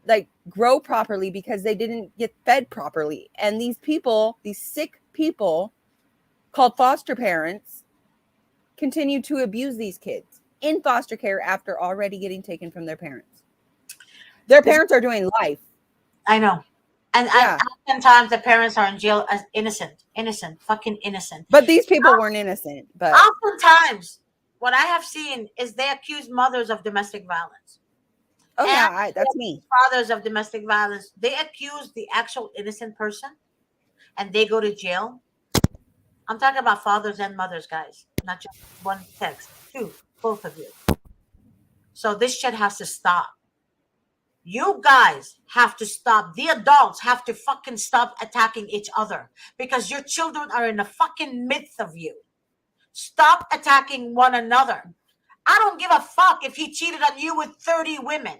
like grow properly because they didn't get fed properly. And these people, these sick people called foster parents, continue to abuse these kids in foster care after already getting taken from their parents. Their parents are doing life. I know. And oftentimes the parents are in jail as innocent, fucking innocent. But these people weren't innocent. But oftentimes what I have seen is they accuse mothers of domestic violence. Oh, yeah, that's me. Fathers of domestic violence, they accuse the actual innocent person and they go to jail. I'm talking about fathers and mothers, guys, not just one sex, two, both of you. So this shit has to stop. You guys have to stop. The adults have to fucking stop attacking each other because your children are in the fucking midst of you. Stop attacking one another. I don't give a fuck if he cheated on you with 30 women.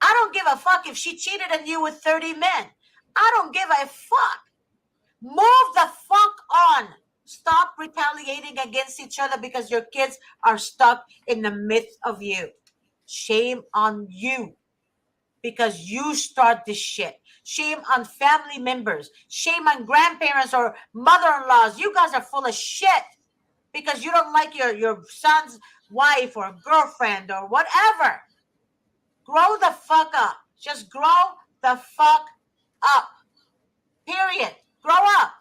I don't give a fuck if she cheated on you with 30 men. I don't give a fuck. Move the fuck on. Stop retaliating against each other because your kids are stuck in the midst of you. Shame on you because you start this shit. Shame on family members. Shame on grandparents or mother-in-laws. You guys are full of shit because you don't like your son's wife or girlfriend or whatever. Grow the fuck up. Just grow the fuck up. Period. Grow up.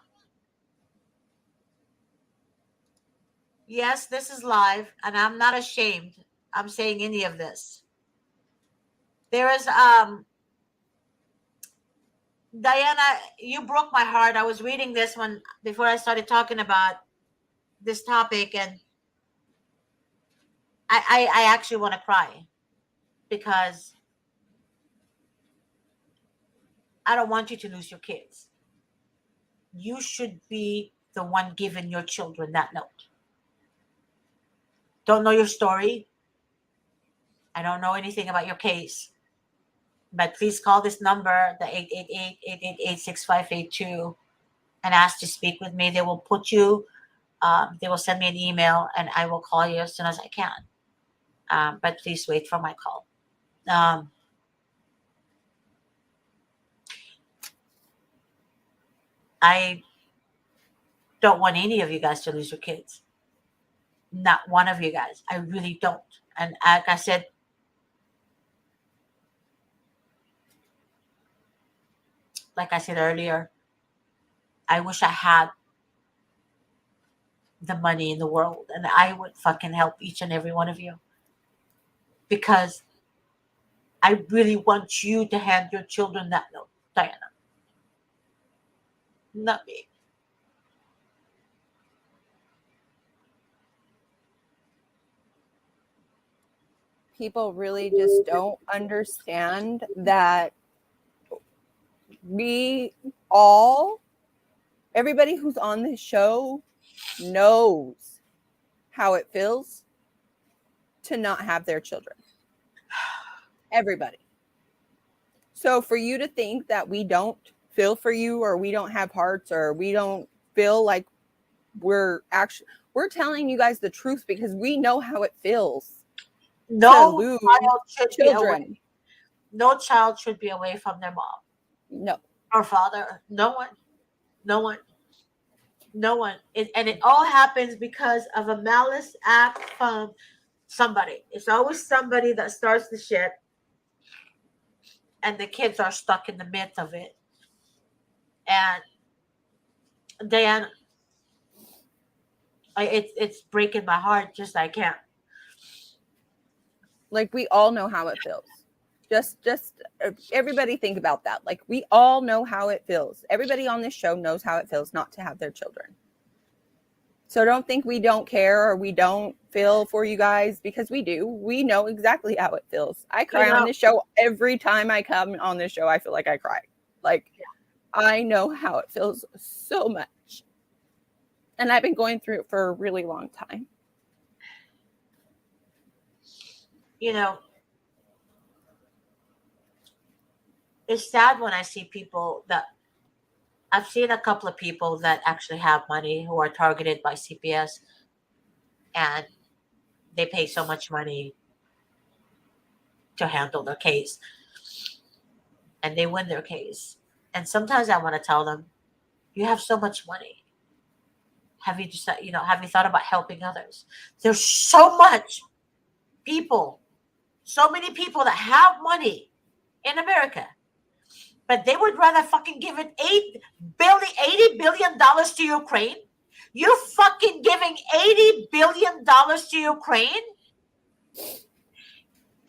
Yes, this is live, and I'm not ashamed. I'm saying any of this. There is Diana, you broke my heart. I was reading this one before I started talking about this topic, and I actually want to cry because I don't want you to lose your kids. You should be the one giving your children that note. Don't know your story. I don't know anything about your case. But please call this number, the 888-888-6582, and ask to speak with me. They will put you, they will send me an email, and I will call you as soon as I can. But please wait for my call. I don't want any of you guys to lose your kids. Not one of you guys. I really don't. And like I said, earlier, I wish I had the money in the world and I would fucking help each and every one of you. Because I really want you to hand your children that note, Diana. Not me. People really just don't understand that we all Everybody who's on this show knows how it feels to not have their children. Everybody. So for you to think that we don't feel for you, or we don't have hearts, or we don't feel like we're telling you guys the truth, because we know how it feels No to lose child should be children. away. No child should be away from their mom No. or father. No one. No one. No one. And it all happens because of a malice act from somebody. It's always somebody that starts the shit, and the kids are stuck in the midst of it. And Dan, it's breaking my heart. Just I can't. Like, we all know how it feels. Just everybody think about that. Like, we all know how it feels. Everybody on this show knows how it feels not to have their children. So don't think we don't care or we don't feel for you guys, because we do. We know exactly how it feels. I cry on this show. Every time I come on this show, I feel like I cry. Like, I know how it feels so much. And I've been going through it for a really long time. You know, it's sad when I see people that I've seen a couple of people that actually have money who are targeted by CPS, and they pay so much money to handle their case, and they win their case. And sometimes I want to tell them, you have so much money. Have you just, have you thought about helping others? There's so many people that have money in America, but they would rather fucking give it $80 billion to Ukraine. You're fucking giving $80 billion to Ukraine,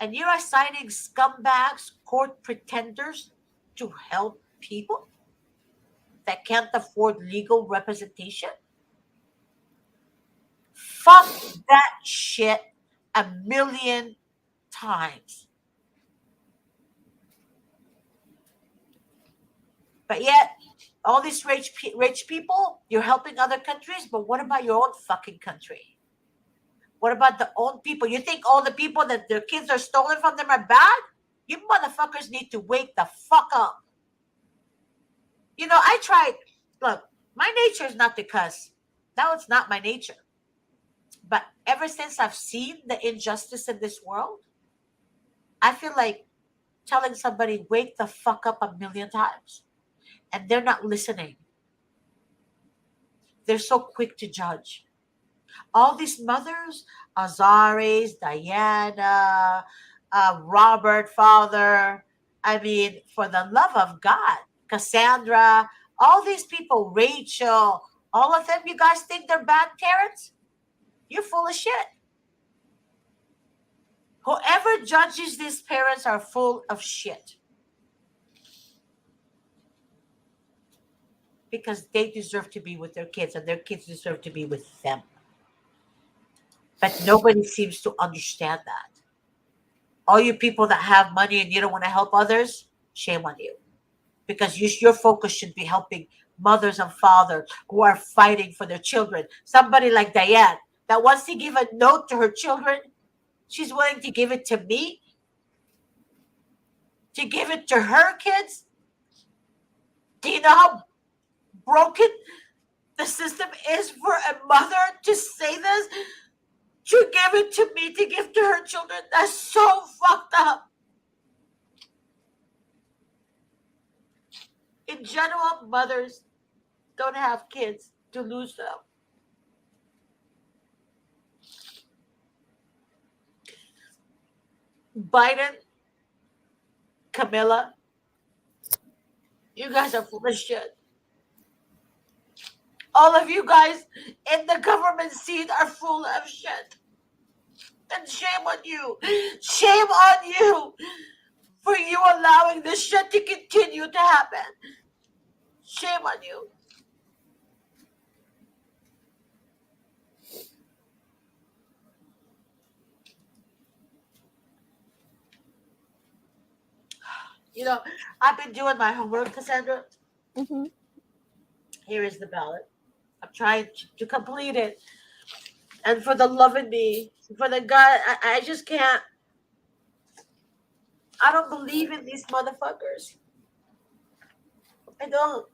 and you're assigning scumbags, court pretenders to help people that can't afford legal representation. Fuck that shit a million times. But yet, all these rich people, you're helping other countries, but what about your own fucking country? What about the own people? You think all the people that their kids are stolen from them are bad? You motherfuckers need to wake the fuck up. I tried. Look, my nature is not to cuss. Now it's not my nature. But ever since I've seen the injustice in this world, I feel like telling somebody, wake the fuck up a million times. And they're not listening. They're so quick to judge. All these mothers, Azaris, Diana, Robert, father, I mean, for the love of God, Cassandra, all these people, Rachel, all of them, you guys think they're bad parents? You're full of shit. Whoever judges these parents are full of shit. Because they deserve to be with their kids, and their kids deserve to be with them. But nobody seems to understand that. All you people that have money and you don't want to help others, shame on you. Because your focus should be helping mothers and fathers who are fighting for their children. Somebody like Diane, that wants to give a note to her children, she's willing to give it to me, to give it to her kids. Do you know how broken the system is for a mother to say this? To give it to me, to give to her children. That's so fucked up. In general, mothers don't have kids to lose them. Biden, Camilla, you guys are full of shit. All of you guys in the government seat are full of shit. And shame on you. Shame on you for you allowing this shit to continue to happen. Shame on you. I've been doing my homework, Cassandra. Mm-hmm. Here is the ballot. I'm trying to complete it. And for the love of me, for the God, I just can't. I don't believe in these motherfuckers. I don't.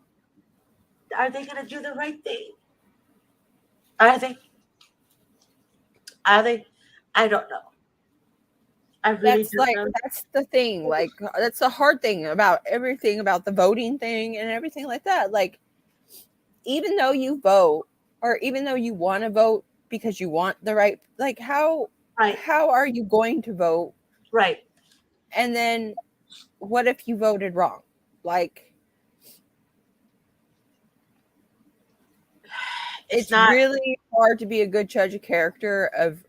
Are they gonna do the right thing? Are they? Are they? I don't know. I really That's don't like, know. that's the thing. Like, that's the hard thing about everything about the voting thing and everything like that. Like, even though you vote, or even though you want to vote because you want the right, like, how are you going to vote? Right. And then what if you voted wrong? Like, it's not really hard to be a good judge of character of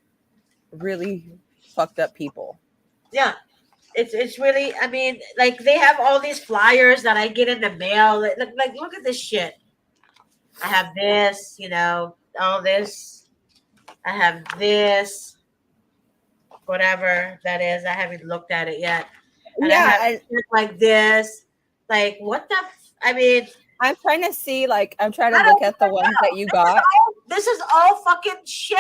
really fucked up people. Yeah. It's really, I mean, like they have all these flyers that I get in the mail. Like look at this shit. I have this, all this. I have this, whatever that is. I haven't looked at it yet. And Yeah, I have shit like this. Like what the? I mean, I'm trying to see. Like, I'm trying to look at the ones that you got. This is all fucking shit.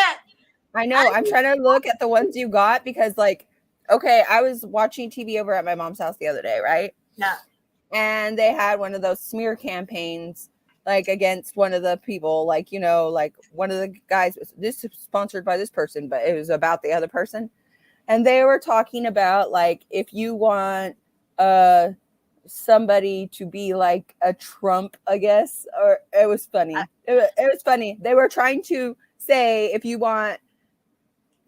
I know. I'm trying to look at the ones you got because, like, okay, I was watching TV over at my mom's house the other day, right? Yeah. And they had one of those smear campaigns, like, against one of the people, like, like one of the guys, this is sponsored by this person, but it was about the other person. And they were talking about, like, if you want somebody to be like a Trump, I guess, or it was funny. It was funny. They were trying to say, if you want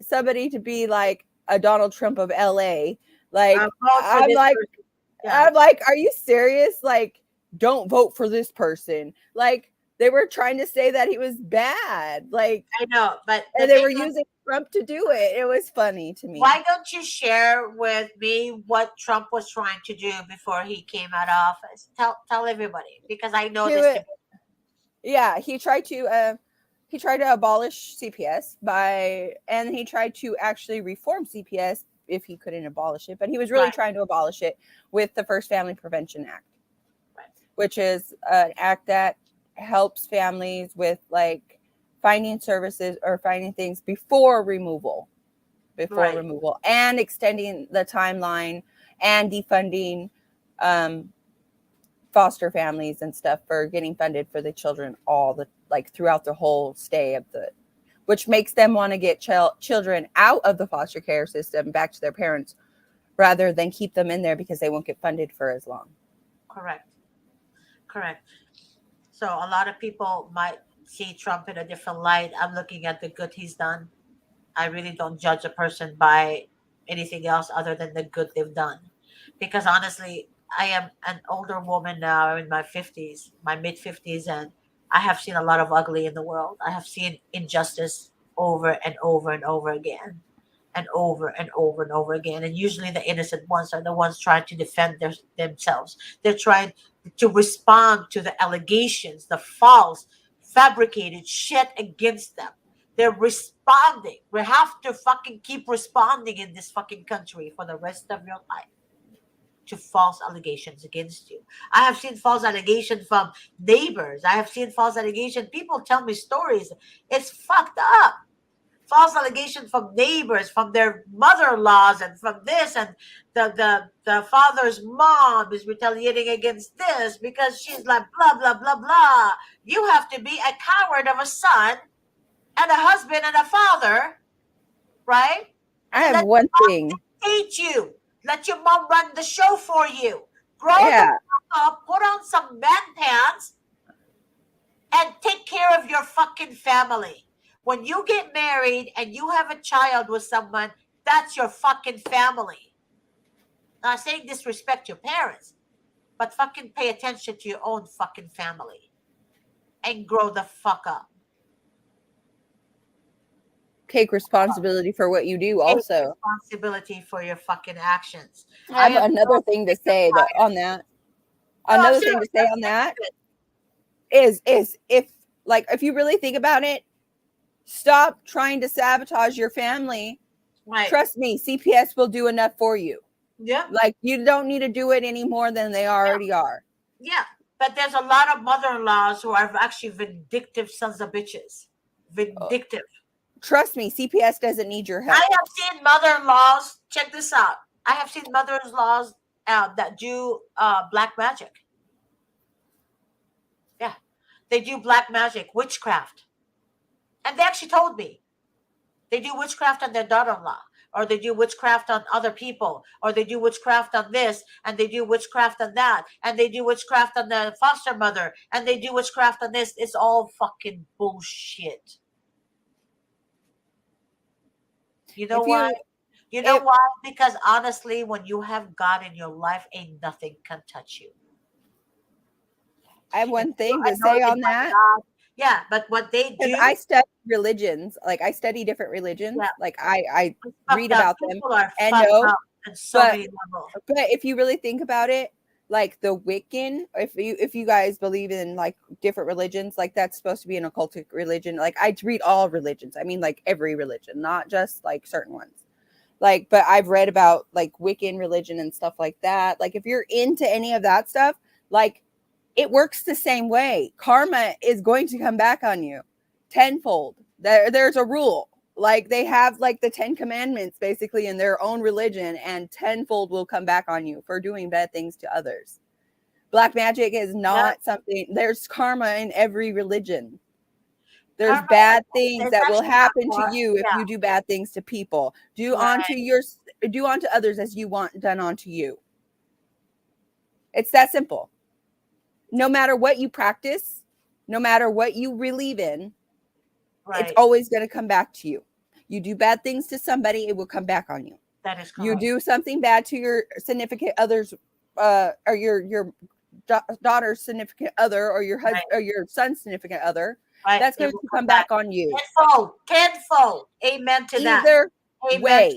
somebody to be like a Donald Trump of LA, like, I'm like, are you serious? Like, don't vote for this person. Like, they were trying to say that he was bad. Like, I know, but and they were using Trump to do it. It was funny to me. Why don't you share with me what Trump was trying to do before he came out of office? Tell everybody, because I know this. Yeah, he tried to abolish CPS and he tried to actually reform CPS if he couldn't abolish it, but he was really trying to abolish it with the First Family Prevention Act, which is an act that helps families with, like, finding services or finding things before removal, and extending the timeline and defunding foster families and stuff for getting funded for the children throughout the whole stay of which makes them want to get children out of the foster care system back to their parents rather than keep them in there because they won't get funded for as long. Correct. So a lot of people might see Trump in a different light. I'm looking at the good he's done. I really don't judge a person by anything else other than the good they've done. Because honestly, I am an older woman now. I'm in my 50s, my mid 50s, and I have seen a lot of ugly in the world. I have seen injustice over and over and over again, and over and over and over again. And usually the innocent ones are the ones trying to defend themselves. They're trying to respond to the allegations, the false, fabricated shit against them. They're responding. We have to fucking keep responding in this fucking country for the rest of your life to false allegations against you. I have seen false allegations from neighbors. I have seen false allegations. People tell me stories. It's fucked up. False allegations from neighbors, from their mother-in-laws, and from this, and the father's mom is retaliating against this because she's like blah blah blah blah. You have to be a coward of a son and a husband and a father, right? I have one thing. Hate you. Let your mom run the show for you. Grow the fuck up, put on some man pants, and take care of your fucking family. When you get married and you have a child with someone, that's your fucking family. Not saying disrespect your parents, but fucking pay attention to your own fucking family and grow the fuck up. Take responsibility for what you do also. Take responsibility for your fucking actions. I have another thing to say on that. Another thing to say on that is if you really think about it, stop trying to sabotage your family. Right. Trust me, CPS will do enough for you. Yeah. Like, you don't need to do it any more than they already are. Yeah. But there's a lot of mother-in-laws who are actually vindictive sons of bitches. Vindictive. Trust me, CPS doesn't need your help. I have seen mother-in-laws, check this out. I have seen mother-in-laws that do black magic. Yeah. They do black magic, witchcraft. And they actually told me they do witchcraft on their daughter-in-law, or they do witchcraft on other people, or they do witchcraft on this, and they do witchcraft on that, and they do witchcraft on the foster mother, and they do witchcraft on this. It's all fucking bullshit. You know why? You know why? Because honestly, when you have God in your life, ain't nothing can touch you. I have one thing to say on that. God, yeah, but what they do. I study religions. Like I study different religions. Yeah. Like I read about them and know. But if you really think about it, like the Wiccan, if you guys believe in like different religions, like that's supposed to be an occultic religion. Like I read all religions. I mean, like every religion, not just like certain ones. Like, but I've read about like Wiccan religion and stuff like that. Like if you're into any of that stuff, like it works the same way. Karma is going to come back on you tenfold. There's a rule. Like they have like the 10 commandments basically in their own religion, and tenfold will come back on you for doing bad things to others. Black magic is not something. There's karma in every religion. There's bad things that will happen to you if you do bad things to people. Do unto others as you want done unto you. It's that simple. No matter what you practice, no matter what you believe in, it's always going to come back to you. You do bad things to somebody, it will come back on you. That is correct. You do something bad to your significant others, or your daughter's significant other, or your husband, or your son's significant other. That's going to come back on you. Tenfold. Amen to that. Either way.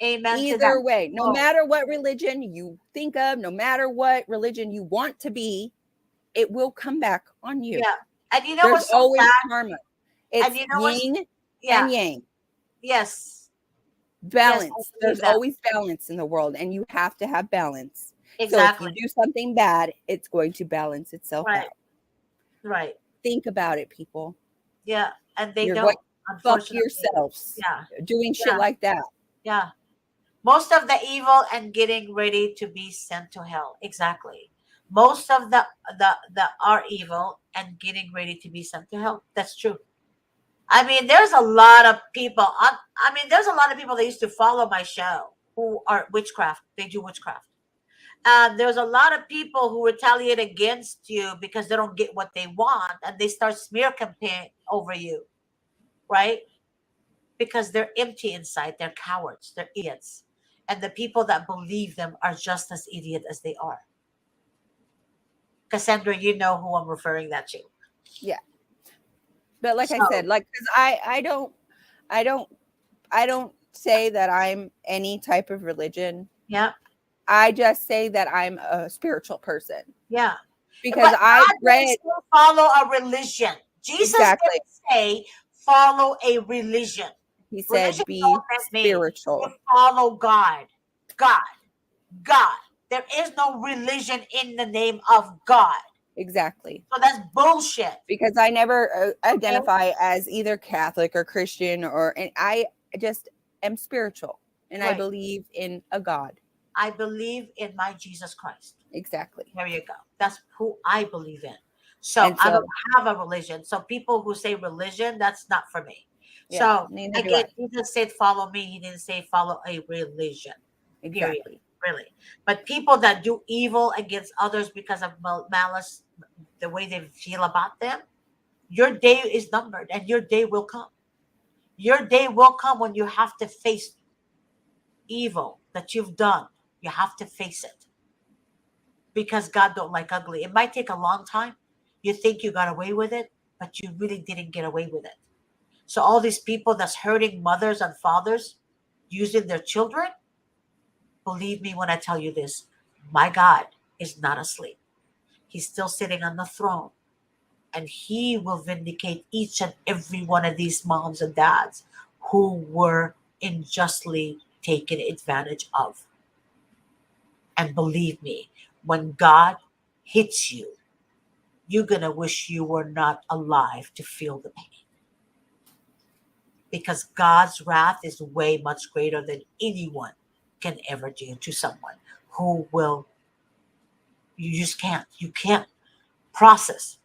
Amen to that. Either way. No matter what religion you think of, no matter what religion you want to be, it will come back on you. Yeah. And you know what's so always sad? karma. It's yin and yang. Yes. Balance. Yes, there's always balance in the world, and you have to have balance. Exactly. So if you do something bad, it's going to balance itself out. Right. Think about it, people. Yeah. And they You're don't. Fuck yourselves. Yeah. Doing shit like that. Yeah. Most of the evil and getting ready to be sent to hell. Exactly. Most of the are evil and getting ready to be sent to hell. That's true. I mean, there's a lot of people. There's a lot of people that used to follow my show who are witchcraft. They do witchcraft. There's a lot of people who retaliate against you because they don't get what they want, and they start smear campaign over you, right? Because they're empty inside. They're cowards. They're idiots. And the people that believe them are just as idiot as they are. Cassandra, you know who I'm referring that to. Yeah. But like I said, like, because I don't say that I'm any type of religion. Yeah. I just say that I'm a spiritual person. Yeah. Because I read follow a religion. Jesus didn't say follow a religion. He said be spiritual. You follow God. God. There is no religion in the name of God. Exactly. So that's bullshit. Because I never identify as either Catholic or Christian, and I just am spiritual, and I believe in a God. I believe in my Jesus Christ. Exactly. There you go. That's who I believe in. So I don't have a religion. So people who say religion, that's not for me. Yeah, so again, he didn't say follow me. He didn't say follow a religion. Exactly. Period. Really. But people that do evil against others because of malice, the way they feel about them, your day is numbered, and your day will come. Your day will come when you have to face evil that you've done. You have to face it. Because God don't like ugly. It might take a long time. You think you got away with it, but you really didn't get away with it. So all these people that's hurting mothers and fathers using their children, believe me when I tell you this, my God is not asleep. He's still sitting on the throne, and he will vindicate each and every one of these moms and dads who were unjustly taken advantage of. And believe me, when God hits you, you're going to wish you were not alive to feel the pain. Because God's wrath is way much greater than anyone can ever do to someone who will, you can't process.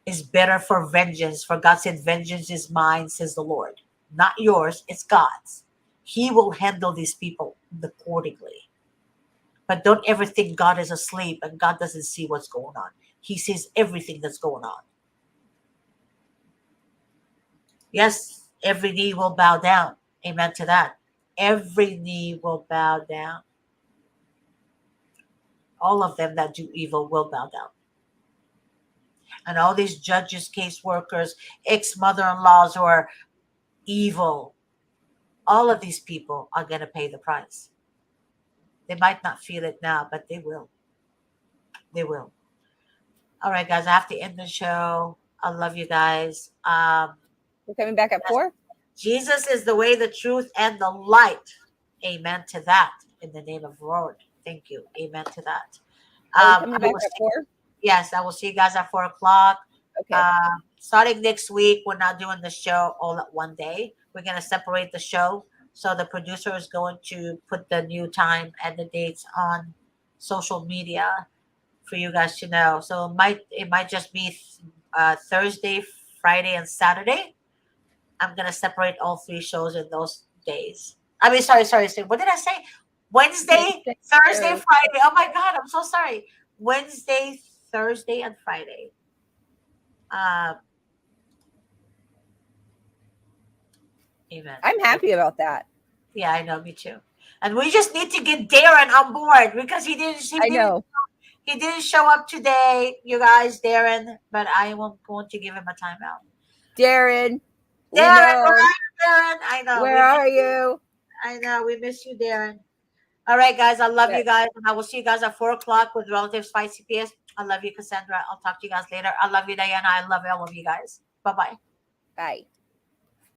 It's better for vengeance, for God said, vengeance is mine, says the Lord. Not yours, it's God's. He will handle these people accordingly. But don't ever think God is asleep and God doesn't see what's going on. He sees everything that's going on. Yes, every knee will bow down. Amen to that. Every knee will bow down. All of them that do evil will bow down. And all these judges, caseworkers, ex-mother-in-laws who are evil, all of these people are going to pay the price. They might not feel it now, but they will. They will. All right, guys, I have to end the show. I love you guys. We're coming back at 4? Jesus is the way, the truth, and the light. Amen to that. In the name of the Lord. Thank you. Amen to that. Are you coming back at 4? Yes, I will see you guys at 4 o'clock. Okay. Starting next week, we're not doing the show all at one day. We're going to separate the show. So the producer is going to put the new time and the dates on social media for you guys to know. So it might just be Thursday, Friday, and Saturday. I'm going to separate all 3 shows in those days. I mean, sorry. What did I say? Wednesday, Thursday, Friday. Oh my God, I'm so sorry. Wednesday, Thursday, and Friday. Amen. I'm happy about that. Yeah, I know, me too. And we just need to get Darren on board because he didn't show up today, you guys, Darren. But I am going to give him a timeout. Darren, where are you, Darren? I know. Where are you? I know. We miss you, Darren. All right, guys. I love you guys. And I will see you guys at 4 o'clock with Relatives Fight CPS. I love you, Cassandra. I'll talk to you guys later. I love you, Diana. I love all of you guys. Bye-bye. Bye.